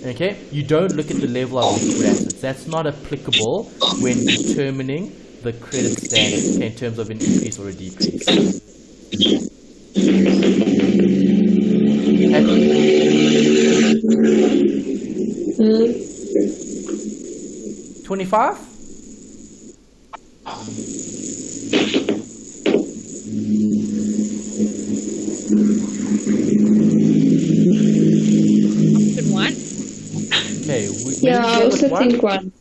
Okay, you don't look at the level of liquid assets. That's not applicable when determining the credit standard, okay, in terms of an increase or a decrease. Happy? 25? Option 1. Okay, Yeah, I also think 1.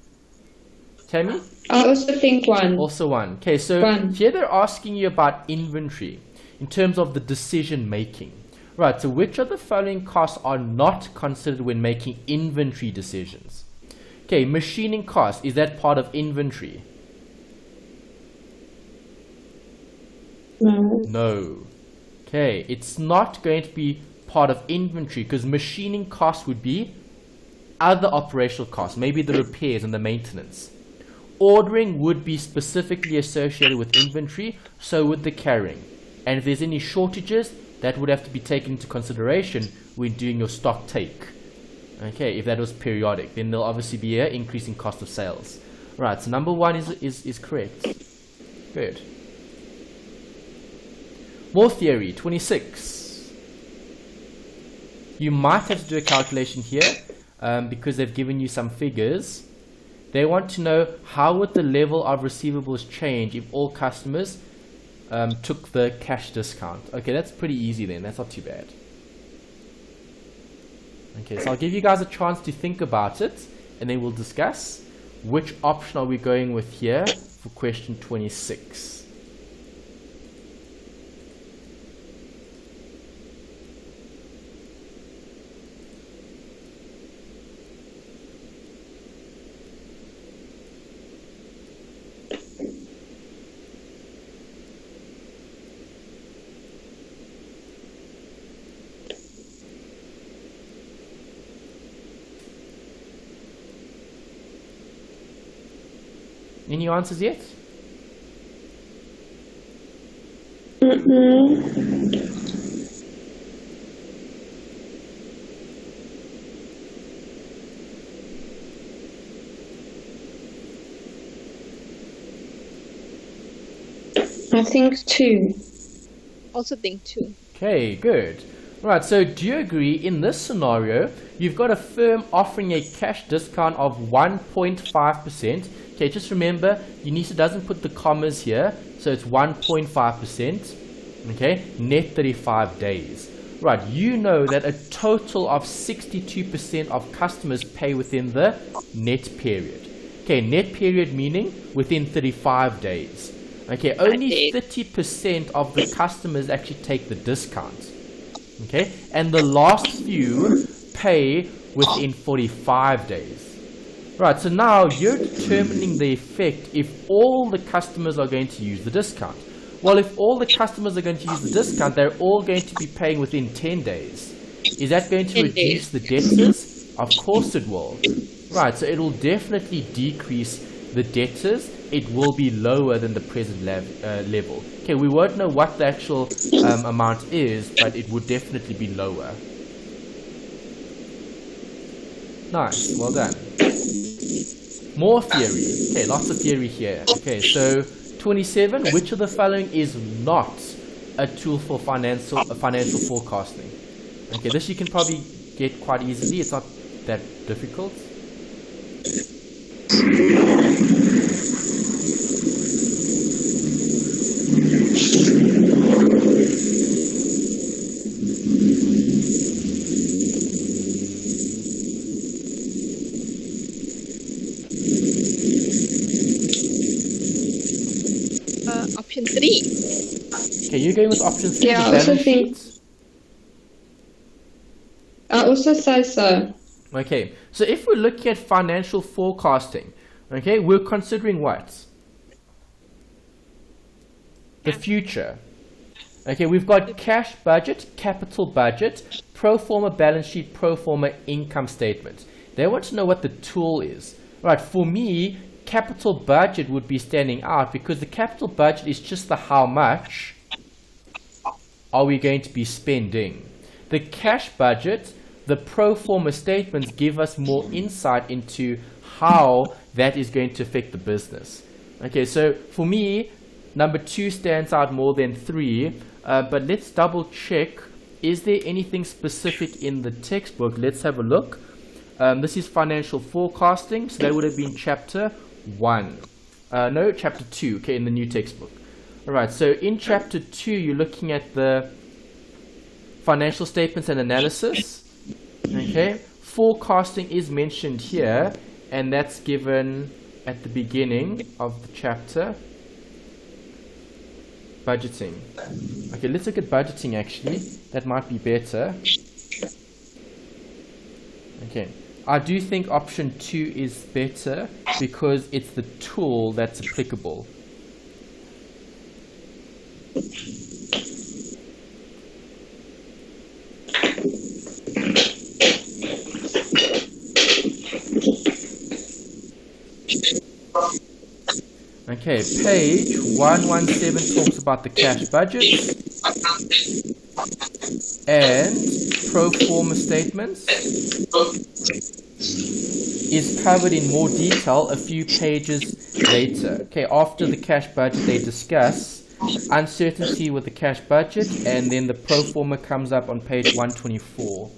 Tammy? I also think 1. Also 1. Okay, so 1. here they're asking you about inventory in terms of the decision making. Right, so which of the following costs are not considered when making inventory decisions? Okay, machining cost, is that part of inventory? No. No. Okay, it's not going to be part of inventory because machining cost would be other operational costs, maybe the repairs and the maintenance. Ordering would be specifically associated with inventory, so would the carrying. And if there's any shortages, that would have to be taken into consideration when doing your stock take. Okay, if that was periodic, then there'll obviously be an increase in cost of sales. Right, so number 1 is correct. Good. More theory, 26. You might have to do a calculation here because they've given you some figures. They want to know how would the level of receivables change if all customers took the cash discount. Okay, that's pretty easy then. That's not too bad. Okay, so I'll give you guys a chance to think about it and then we'll discuss which option are we going with here for question 26. Any answers yet? I think 2. Also think 2. Okay, good. Right, so do you agree in this scenario, you've got a firm offering a cash discount of 1.5%. Okay, just remember, Unisa doesn't put the commas here, so it's 1.5%, okay, net 35 days. Right, you know that a total of 62% of customers pay within the net period. Okay, net period meaning within 35 days. Okay, only 30% of the customers actually take the discount. Okay, and the last few pay within 45 days. Right, so now you're determining the effect if all the customers are going to use the discount. Well, if all the customers are going to use the discount, they're all going to be paying within 10 days. Is that going to reduce the debtors? Of course it will. Right, so it will definitely decrease the debtors. It will be lower than the present level. Okay, we won't know what the actual amount is, but it would definitely be lower. Nice, well done. More theory. Okay, lots of theory here. Okay, so 27, which of the following is not a tool for financial forecasting? Okay, this you can probably get quite easily. It's not that difficult. Option 3. Okay, you're going with option 3. Yeah, I also say so. Okay, so if we're looking at financial forecasting, okay, we're considering what? The future. Okay, we've got cash budget, capital budget, pro forma balance sheet, pro forma income statement. They want to know what the tool is. Right, for me, capital budget would be standing out because the capital budget is just the how much are we going to be spending. The cash budget, the pro forma statements give us more insight into how that is going to affect the business. Okay, so for me, number 2 stands out more than 3, but let's double check. Is there anything specific in the textbook? Let's have a look. This is financial forecasting, so that would have been chapter 1. No, chapter 2, okay, in the new textbook. Alright, so in chapter 2, you're looking at the financial statements and analysis. Okay, forecasting is mentioned here, and that's given at the beginning of the chapter. Budgeting. Okay, let's look at budgeting actually. That might be better. Okay, I do think option 2 is better because it's the tool that's applicable. Okay, page 117 talks about the cash budget and pro forma statements is covered in more detail a few pages later. Okay, after the cash budget they discuss uncertainty with the cash budget, and then the pro forma comes up on page 124.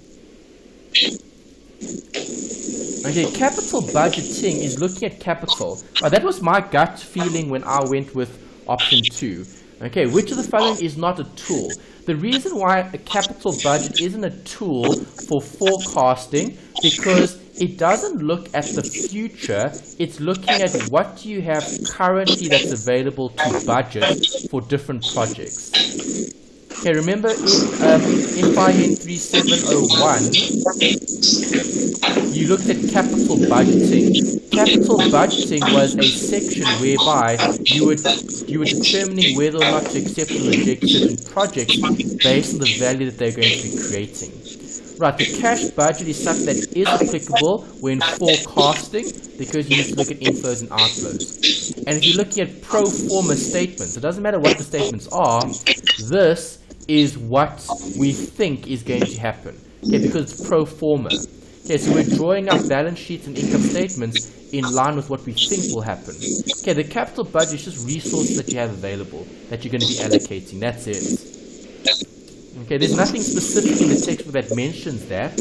Okay, capital budgeting is looking at capital. That was my gut feeling when I went with option 2. Okay, which of the following is not a tool? The reason why a capital budget isn't a tool for forecasting, because it doesn't look at the future, it's looking at what do you have currently that's available to budget for different projects. Okay, remember in FIN3701, you looked at capital budgeting. Capital budgeting was a section whereby you were determining whether or not to accept or reject certain projects based on the value that they're going to be creating. Right, the cash budget is something that is applicable when forecasting because you need to look at inflows and outflows. And if you're looking at pro forma statements, it doesn't matter what the statements are, this is what we think is going to happen. Okay, because it's pro forma. Okay, so we're drawing up balance sheets and income statements in line with what we think will happen. Okay, the capital budget is just resources that you have available that you're going to be allocating. That's it. Okay, there's nothing specific in the textbook that mentions that.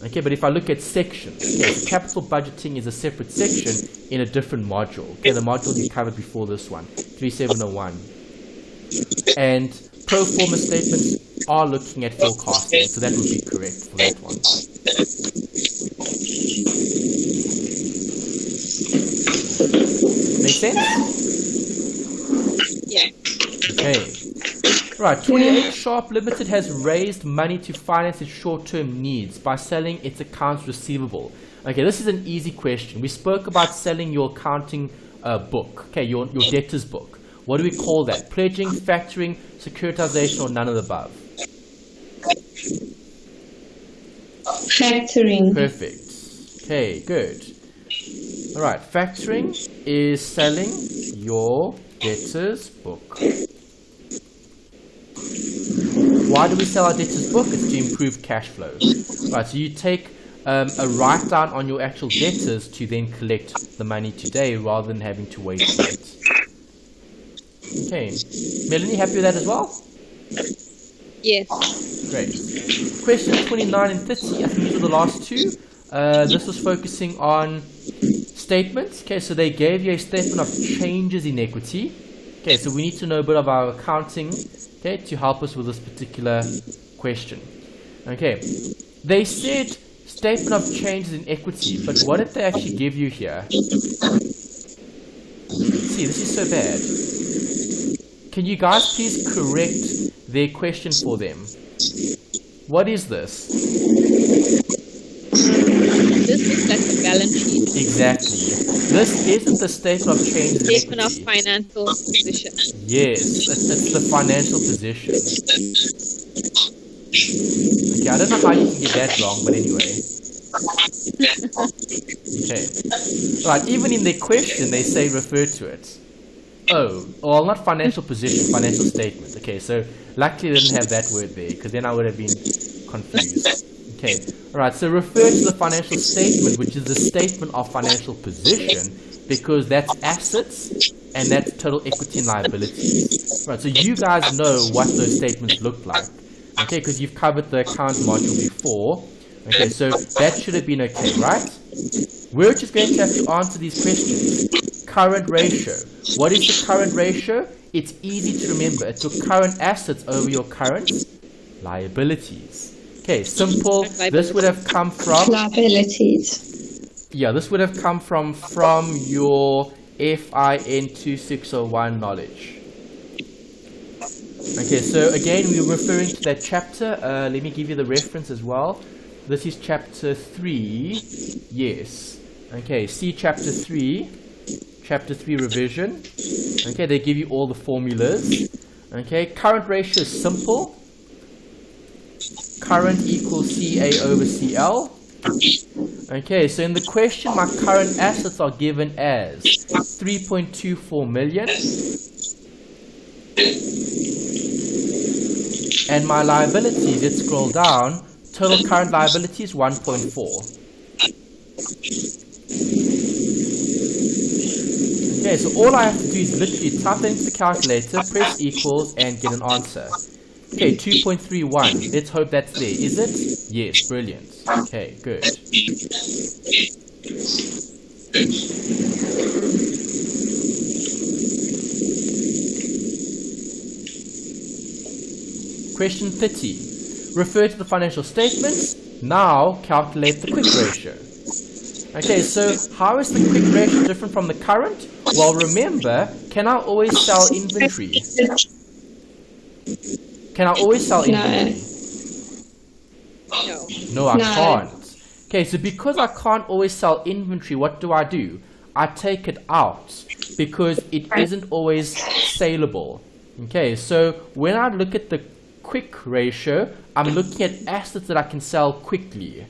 Okay, but if I look at sections, okay, so capital budgeting is a separate section in a different module. Okay, the module you covered before this one, 3701. And pro forma statements are looking at forecasting, so that would be correct for that one. sense? Yeah. Okay. Right, 28 Sharp Limited has raised money to finance its short-term needs by selling its accounts receivable. Okay, this is an easy question. We spoke about selling your accounting book, okay, your debtor's book. What do we call that? Pledging, factoring, securitization, or none of the above? Factoring. Perfect. Okay, good. All right, factoring is selling your debtor's book. Why do we sell our debtor's book? It's to improve cash flow. Right, so you take a write down on your actual debtors to then collect the money today rather than having to wait for it. Okay, Melanie, happy with that as well? Yes. Great. Question 29 and 30, I think these are the last two. This was focusing on statements. Okay, so they gave you a statement of changes in equity. Okay, so we need to know a bit of our accounting, okay, to help us with this particular question. Okay, they said statement of changes in equity, but what did they actually give you here? See, this is so bad. Can you guys please correct their question for them? What is this? This looks like a balance sheet. Exactly. This isn't the statement of changes in Statement of equity. financial position. Yes, it's the financial position. Okay, I don't know how you can get that wrong, but anyway. Okay. Right, even in their question, they say refer to it. Oh, well, not financial position, financial statement. Okay, so luckily they didn't have that word there, because then I would have been confused. Okay, alright, so refer to the financial statement, which is the statement of financial position, because that's assets and that's total equity and liabilities. Right, so you guys know what those statements look like. Okay, because you've covered the accounts module before. Okay, so that should have been okay, right? We're just going to have to answer these questions. Current ratio. What is the current ratio? It's easy to remember. It's your current assets over your current liabilities. Okay, simple. This would have come from Liabilities. Yeah, this would have come from your FIN3601 knowledge. Okay, so again, we're referring to that chapter. Let me give you the reference as well. This is chapter 3. Yes. Okay, see chapter 3. Chapter 3 revision. Okay, they give you all the formulas. Okay, current ratio is simple. Current equals CA over CL. Okay, so in the question, my current assets are given as 3.24 million. And my liabilities, let's scroll down. Total current liabilities, 1.4. Okay, so all I have to do is literally type that into the calculator, press equals, and get an answer. Okay, 2.31. Let's hope that's there. Is it? Yes, brilliant. Okay, good. Question 30. Refer to the financial statements. Now calculate the quick ratio. Okay, so how is the quick ratio different from the current? Well, remember, can I always sell inventory? Can I always sell inventory? No, I can't. Okay, so because I can't always sell inventory, what do? I take it out because it isn't always saleable. Okay, so when I look at the quick ratio, I'm looking at assets that I can sell quickly.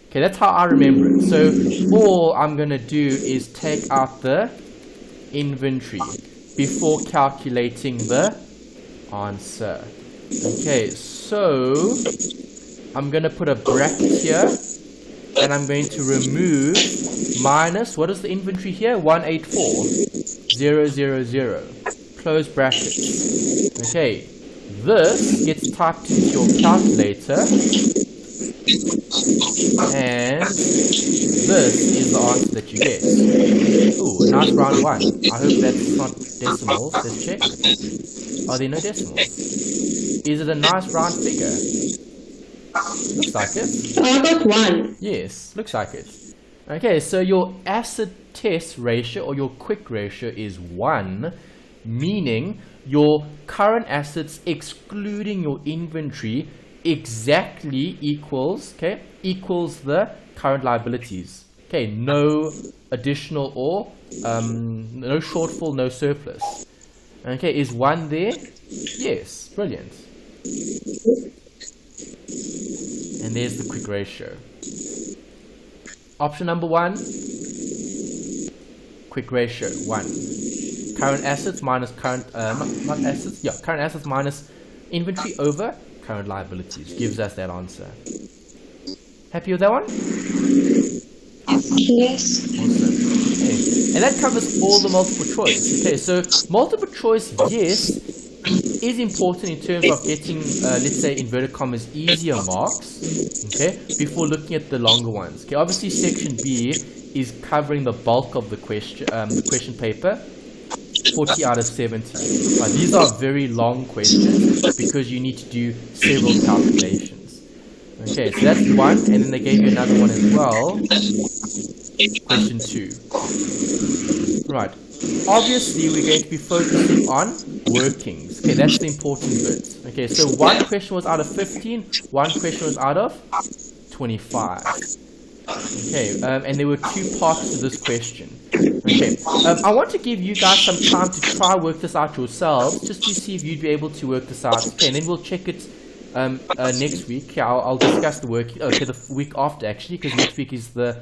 Okay, that's how I remember it. So all I'm going to do is take out the inventory before calculating the answer. Okay, so I'm going to put a bracket here and I'm going to remove minus, what is the inventory here? 184,000. Close brackets. Okay, this gets typed into your calculator. And this is the answer that you get. Ooh, a nice round one. I hope that's not decimals. Let's check. Are there no decimals? Is it a nice round figure? Looks like it. I got one. Yes, looks like it. Okay, so your asset test ratio or your quick ratio is 1, meaning your current assets excluding your inventory exactly equals the current liabilities. Okay, no additional or no shortfall, no surplus. Okay, is 1 there? Yes, brilliant. And there's the quick ratio. Option number 1, quick ratio 1. Current assets minus current current assets minus inventory over current liabilities gives us that answer. Happy with that one? Yes. Awesome. Okay. And that covers all the multiple choice. Okay, so multiple choice, yes, is important in terms of getting, let's say, inverted commas, easier marks, okay, before looking at the longer ones. Okay, obviously section B is covering the bulk of the question paper, 40 out of 70. These are very long questions because you need to do several calculations. Okay, so that's 1, and then they gave you another one as well. Question 2. Right. Obviously, we're going to be focusing on workings. Okay, that's the important bit. Okay, so 1 question was out of 15, 1 question was out of 25. Okay, and there were 2 parts to this question. Okay, I want to give you guys some time to try work this out yourselves, just to see if you'd be able to work this out. Okay, and then we'll check it next week. Okay, I'll discuss the work. Okay, the week after actually, because next week is the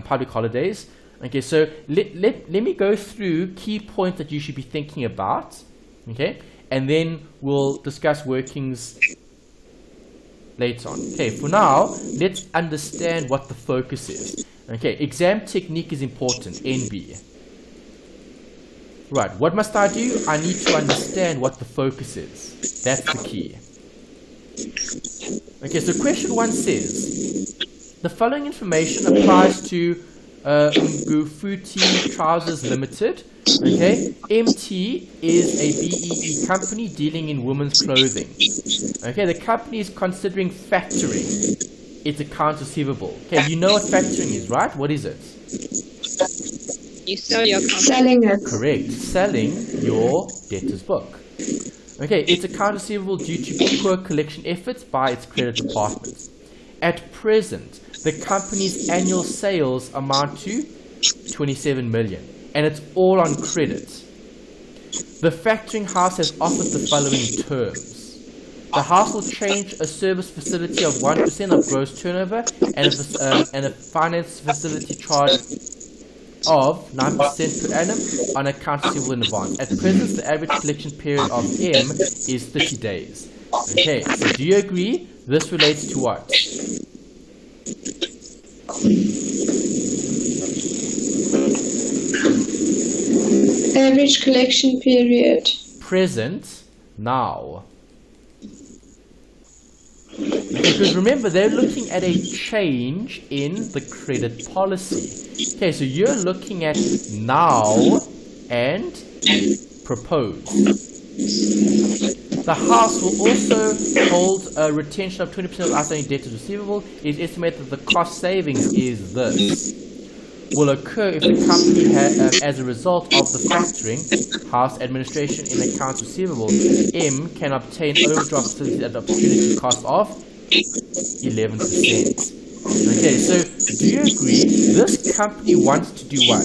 public holidays. Okay, so let me go through key points that you should be thinking about. Okay, and then we'll discuss workings later on. Okay, for now, let's understand what the focus is. Okay, exam technique is important, NB. Right, what must I do? I need to understand what the focus is. That's the key. Okay, so question 1 says, the following information applies to Ngufuti Trousers Limited. Okay, MT is a BEE company dealing in women's clothing. Okay, the company is considering factoring its accounts receivable. Okay, you know what factoring is, right? What is it? You sell your company. Selling it. Correct, selling your debtor's book. Okay, its account receivable due to poor collection efforts by its credit department. At present, the company's annual sales amount to 27 million, and it's all on credit. The factoring house has offered the following terms. The house will change a service facility of 1% of gross turnover and a finance facility charge of 9% per annum on accounts receivable in advance. At present, the average collection period of M is 30 days. Okay, so do you agree? This relates to what? Average collection period. Present now. Because remember, they're looking at a change in the credit policy. Okay, so you're looking at now and proposed. The house will also hold a retention of 20% of outstanding debtors receivable. It is estimated that the cost savings is this. Will occur if the company as a result of the factoring house administration in accounts receivable, M can obtain overdraft facilities at the opportunity cost of 11%. Okay, so do you agree this company wants to do what?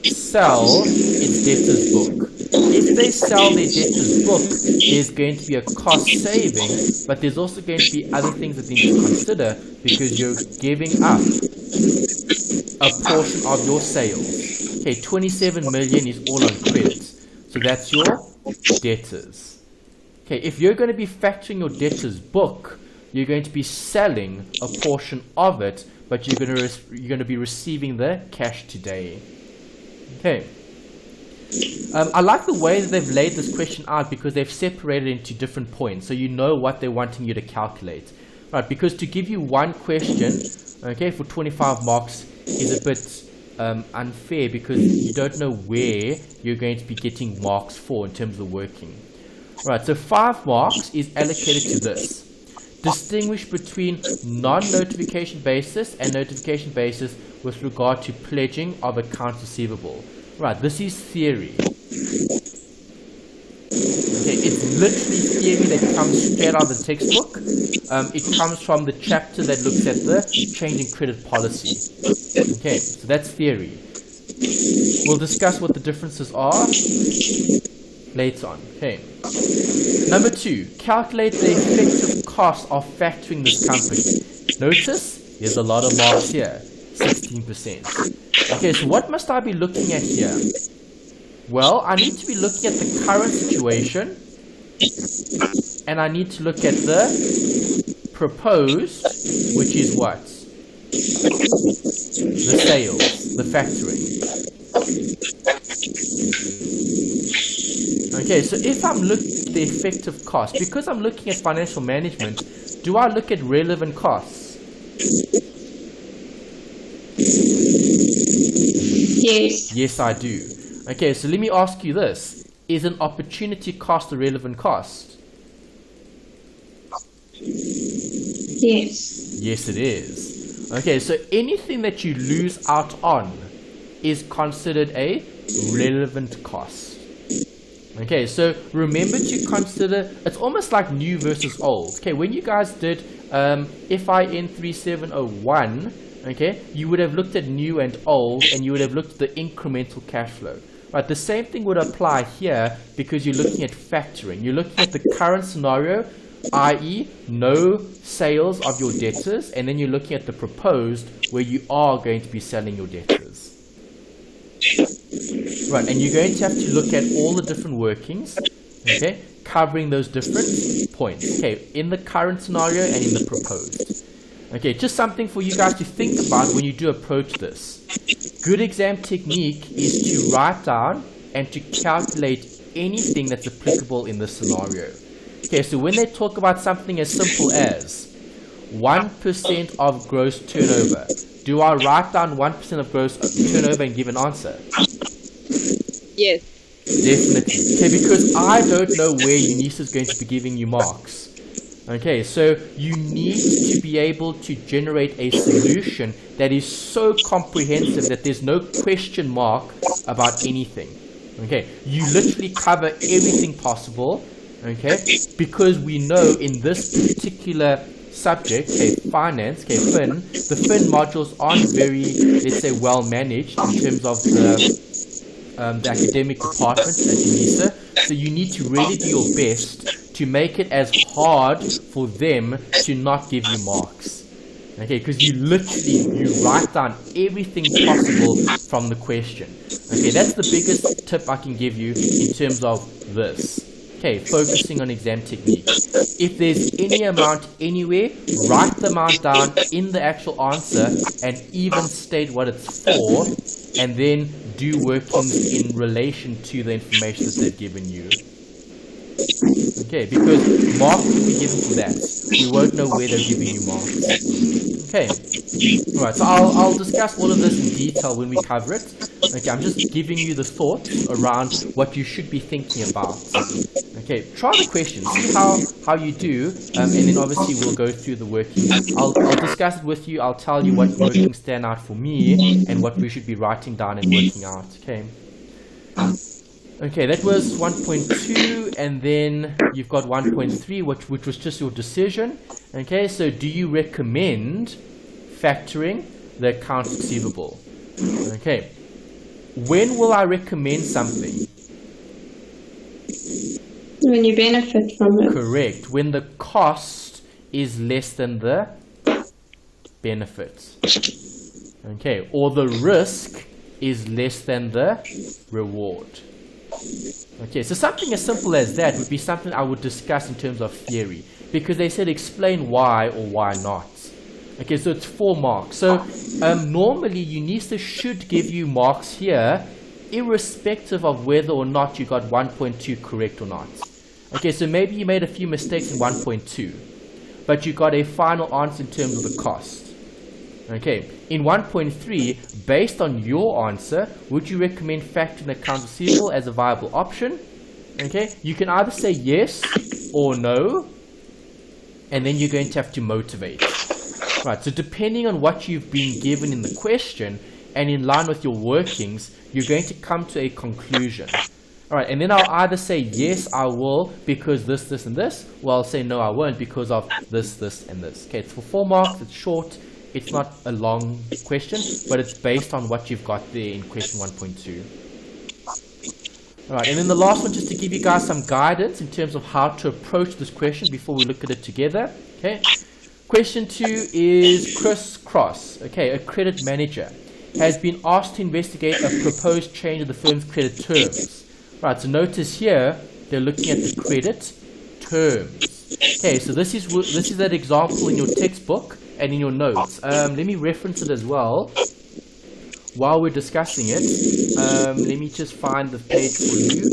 Sell its debtor's book. If they sell their debtor's book, there's going to be a cost saving, but there's also going to be other things that they need to consider because you're giving up a portion of your sales. Okay, 27 million is all on credit. So that's your debtors. Okay, if you're going to be factoring your debtor's book, you're going to be selling a portion of it, but you're going to be receiving the cash today. Okay. I like the way that they've laid this question out because they've separated it into different points, so you know what they're wanting you to calculate. Right, because to give you one question, okay, for 25 marks is a bit unfair because you don't know where you're going to be getting marks for in terms of working. Right, so 5 marks is allocated to this. distinguish between non-notification basis and notification basis with regard to pledging of accounts receivable. Right, this is theory. Okay, it's literally theory that comes straight out of the textbook. It comes from the chapter that looks at the change in credit policy. Okay, so that's theory. We'll discuss what the differences are later on. Okay. Number 2, calculate the effective cost of factoring this company. Notice there's a lot of marks here, 16%. Okay, so what must I be looking at here? Well, I need to be looking at the current situation, and I need to look at the proposed, which is what? The sales, the factoring. Okay, so if I'm looking at the effective cost, because I'm looking at financial management, do I look at relevant costs? Yes. Yes, I do. Okay, so let me ask you this. Is an opportunity cost a relevant cost? Yes. Yes, it is. Okay, so anything that you lose out on is considered a relevant cost. Okay, so remember to consider, it's almost like new versus old. Okay, when you guys did FIN3701, okay, you would have looked at new and old, and you would have looked at the incremental cash flow. Right, the same thing would apply here because you're looking at factoring. You're looking at the current scenario, i.e. no sales of your debtors, and then you're looking at the proposed where you are going to be selling your debtors. Right, and you're going to have to look at all the different workings, okay, covering those different points, okay, in the current scenario and in the proposed. Okay, just something for you guys to think about when you do approach this. Good exam technique is to write down and to calculate anything that's applicable in this scenario. Okay, so when they talk about something as simple as 1% of gross turnover, do I write down 1% of gross turnover and give an answer? Yes. Definitely. Okay, because I don't know where Eunice is going to be giving you marks. Okay, so you need to be able to generate a solution that is so comprehensive that there's no question mark about anything. Okay, you literally cover everything possible. Okay, because we know in this particular subject, okay, finance, okay, FIN, the FIN modules aren't very, let's say, well managed in terms of the academic department at UNISA. So you need to really do your best to make it as hard for them to not give you marks. Okay, because you write down everything possible from the question. Okay, that's the biggest tip I can give you in terms of this. Okay, focusing on exam technique. If there's any amount anywhere, write the amount down in the actual answer and even state what it's for, and then do workings in relation to the information that they've given you. Okay, because marks will be given for that. We won't know where they're giving you marks. Okay, alright, so I'll discuss all of this in detail when we cover it. Okay, I'm just giving you the thoughts around what you should be thinking about. Okay, try the questions, see how you do, and then obviously we'll go through the workings. I'll discuss it with you, I'll tell you what workings stand out for me, and what we should be writing down and working out, okay? Okay, that was 1.2, and then you've got 1.3, which was just your decision. Okay, so do you recommend factoring the accounts receivable? Okay, when will I recommend something? When you benefit from it. Correct, when the cost is less than the benefit. Okay, or the risk is less than the reward. Okay, so something as simple as that would be something I would discuss in terms of theory, because they said explain why or why not. Okay, so it's 4 marks. So normally UNISA should give you marks here irrespective of whether or not you got 1.2 correct or not. Okay, so maybe you made a few mistakes in 1.2, but you got a final answer in terms of the cost. Okay, in 1.3, based on your answer, would you recommend factoring accounts receivable as a viable option? Okay, you can either say yes or no. and then you're going to have to motivate. Right, so depending on what you've been given in the question and in line with your workings, you're going to come to a conclusion. Alright, and then I'll either say yes, I will because this, this, and this, or I'll say no, I won't because of this, this, and this. Okay, it's for 4 marks, it's short, it's not a long question, but it's based on what you've got there in question 1.2. Alright, and then the last one, just to give you guys some guidance in terms of how to approach this question before we look at it together. Okay, question 2 is crisscross. Okay, a credit manager has been asked to investigate a proposed change in the firm's credit terms. Right, so notice here they're looking at the credit terms. Okay, so this is that example in your textbook and in your notes. Let me reference it as well while we're discussing it. Let me just find the page for you.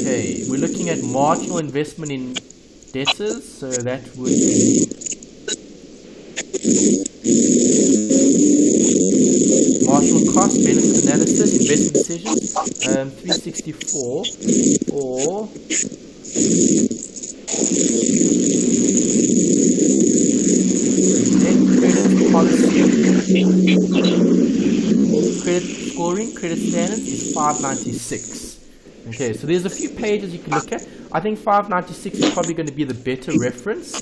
Okay, we're looking at marginal investment in debtors, so that would be marginal cost, benefit analysis, investment decisions, 364, or credit policy, credit scoring, credit standards is 596. Okay, so there's a few pages you can look at. I think 596 is probably going to be the better reference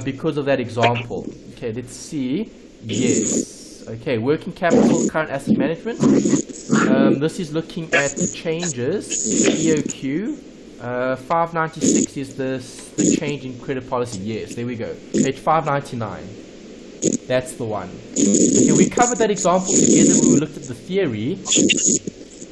because of that example. Okay, let's see. Yes. Okay, working capital, current asset management. This is looking at the changes. EOQ. 596 is the change in credit policy. Yes, there we go. Page 599. That's the one. Okay, we covered that example together when we looked at the theory.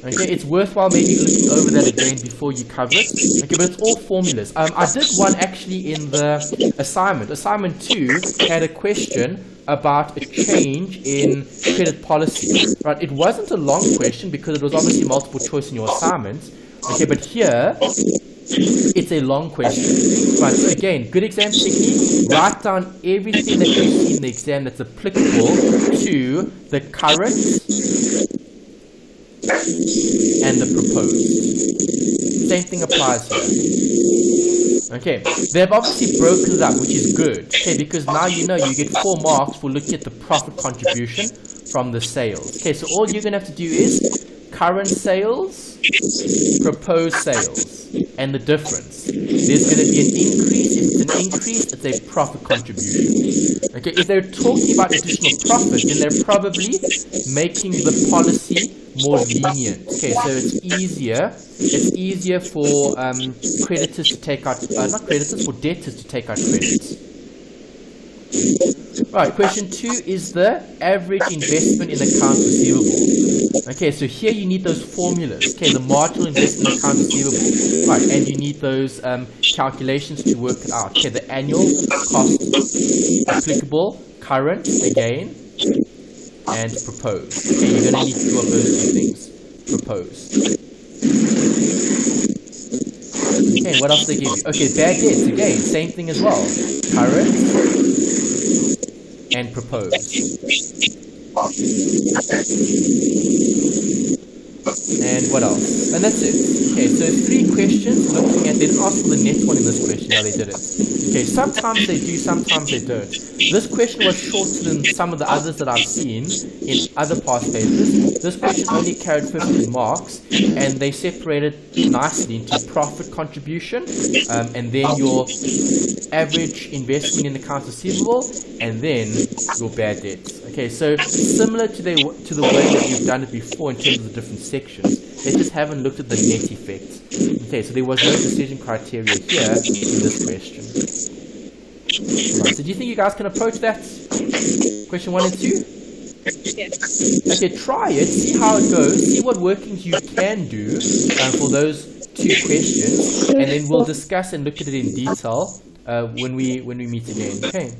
Okay, it's worthwhile maybe looking over that again before you cover it. Okay, but it's all formulas. I did one actually in the assignment. Assignment 2 had a question about a change in credit policy. Right, it wasn't a long question because it was obviously multiple choice in your assignment. Okay, but here it's a long question. Right, so again, good exam technique. Write down everything that you see in the exam that's applicable to the current and the proposed. Same thing applies here. Okay, they've obviously broken it up, which is good. Okay, because now you know you get 4 marks for looking at the profit contribution from the sales. Okay, so all you're going to have to do is current sales, proposed sales, and the difference. There's going to be an increase. If it's an increase, it's a profit contribution. Okay, if they're talking about additional profit, then they're probably making the policy more lenient. Okay, so it's easier for creditors to take out, not creditors, for debtors to take out credits. Right, question 2 is the average investment in accounts receivable. Okay, so here you need those formulas. Okay, the marginal investment in accounts receivable. Right, and you need those calculations to work it out. Okay, the annual cost applicable, current, again, and proposed. Okay, you're going to need 2 of those 2 things. Proposed. Okay, what else they give you? Okay, bad debts, again, same thing as well. Current and proposed. And what else? And that's it. Okay, so 3 questions looking at, they didn't ask for the net one in this question, no they didn't. Okay, sometimes they do, sometimes they don't. This question was shorter than some of the others that I've seen in other past papers. This question only carried 15 marks, and they separated nicely into profit contribution, and then your average investment in accounts receivable, and then your bad debts. Okay, so similar to the way that you've done it before in terms of the different sections, they just haven't looked at the net effect. Okay, so there was no decision criteria here in this question. Right, so do you think you guys can approach that? Question 1 and 2? Yes. Okay, try it, see how it goes, see what workings you can do for those 2 questions, and then we'll discuss and look at it in detail when we meet again. Okay.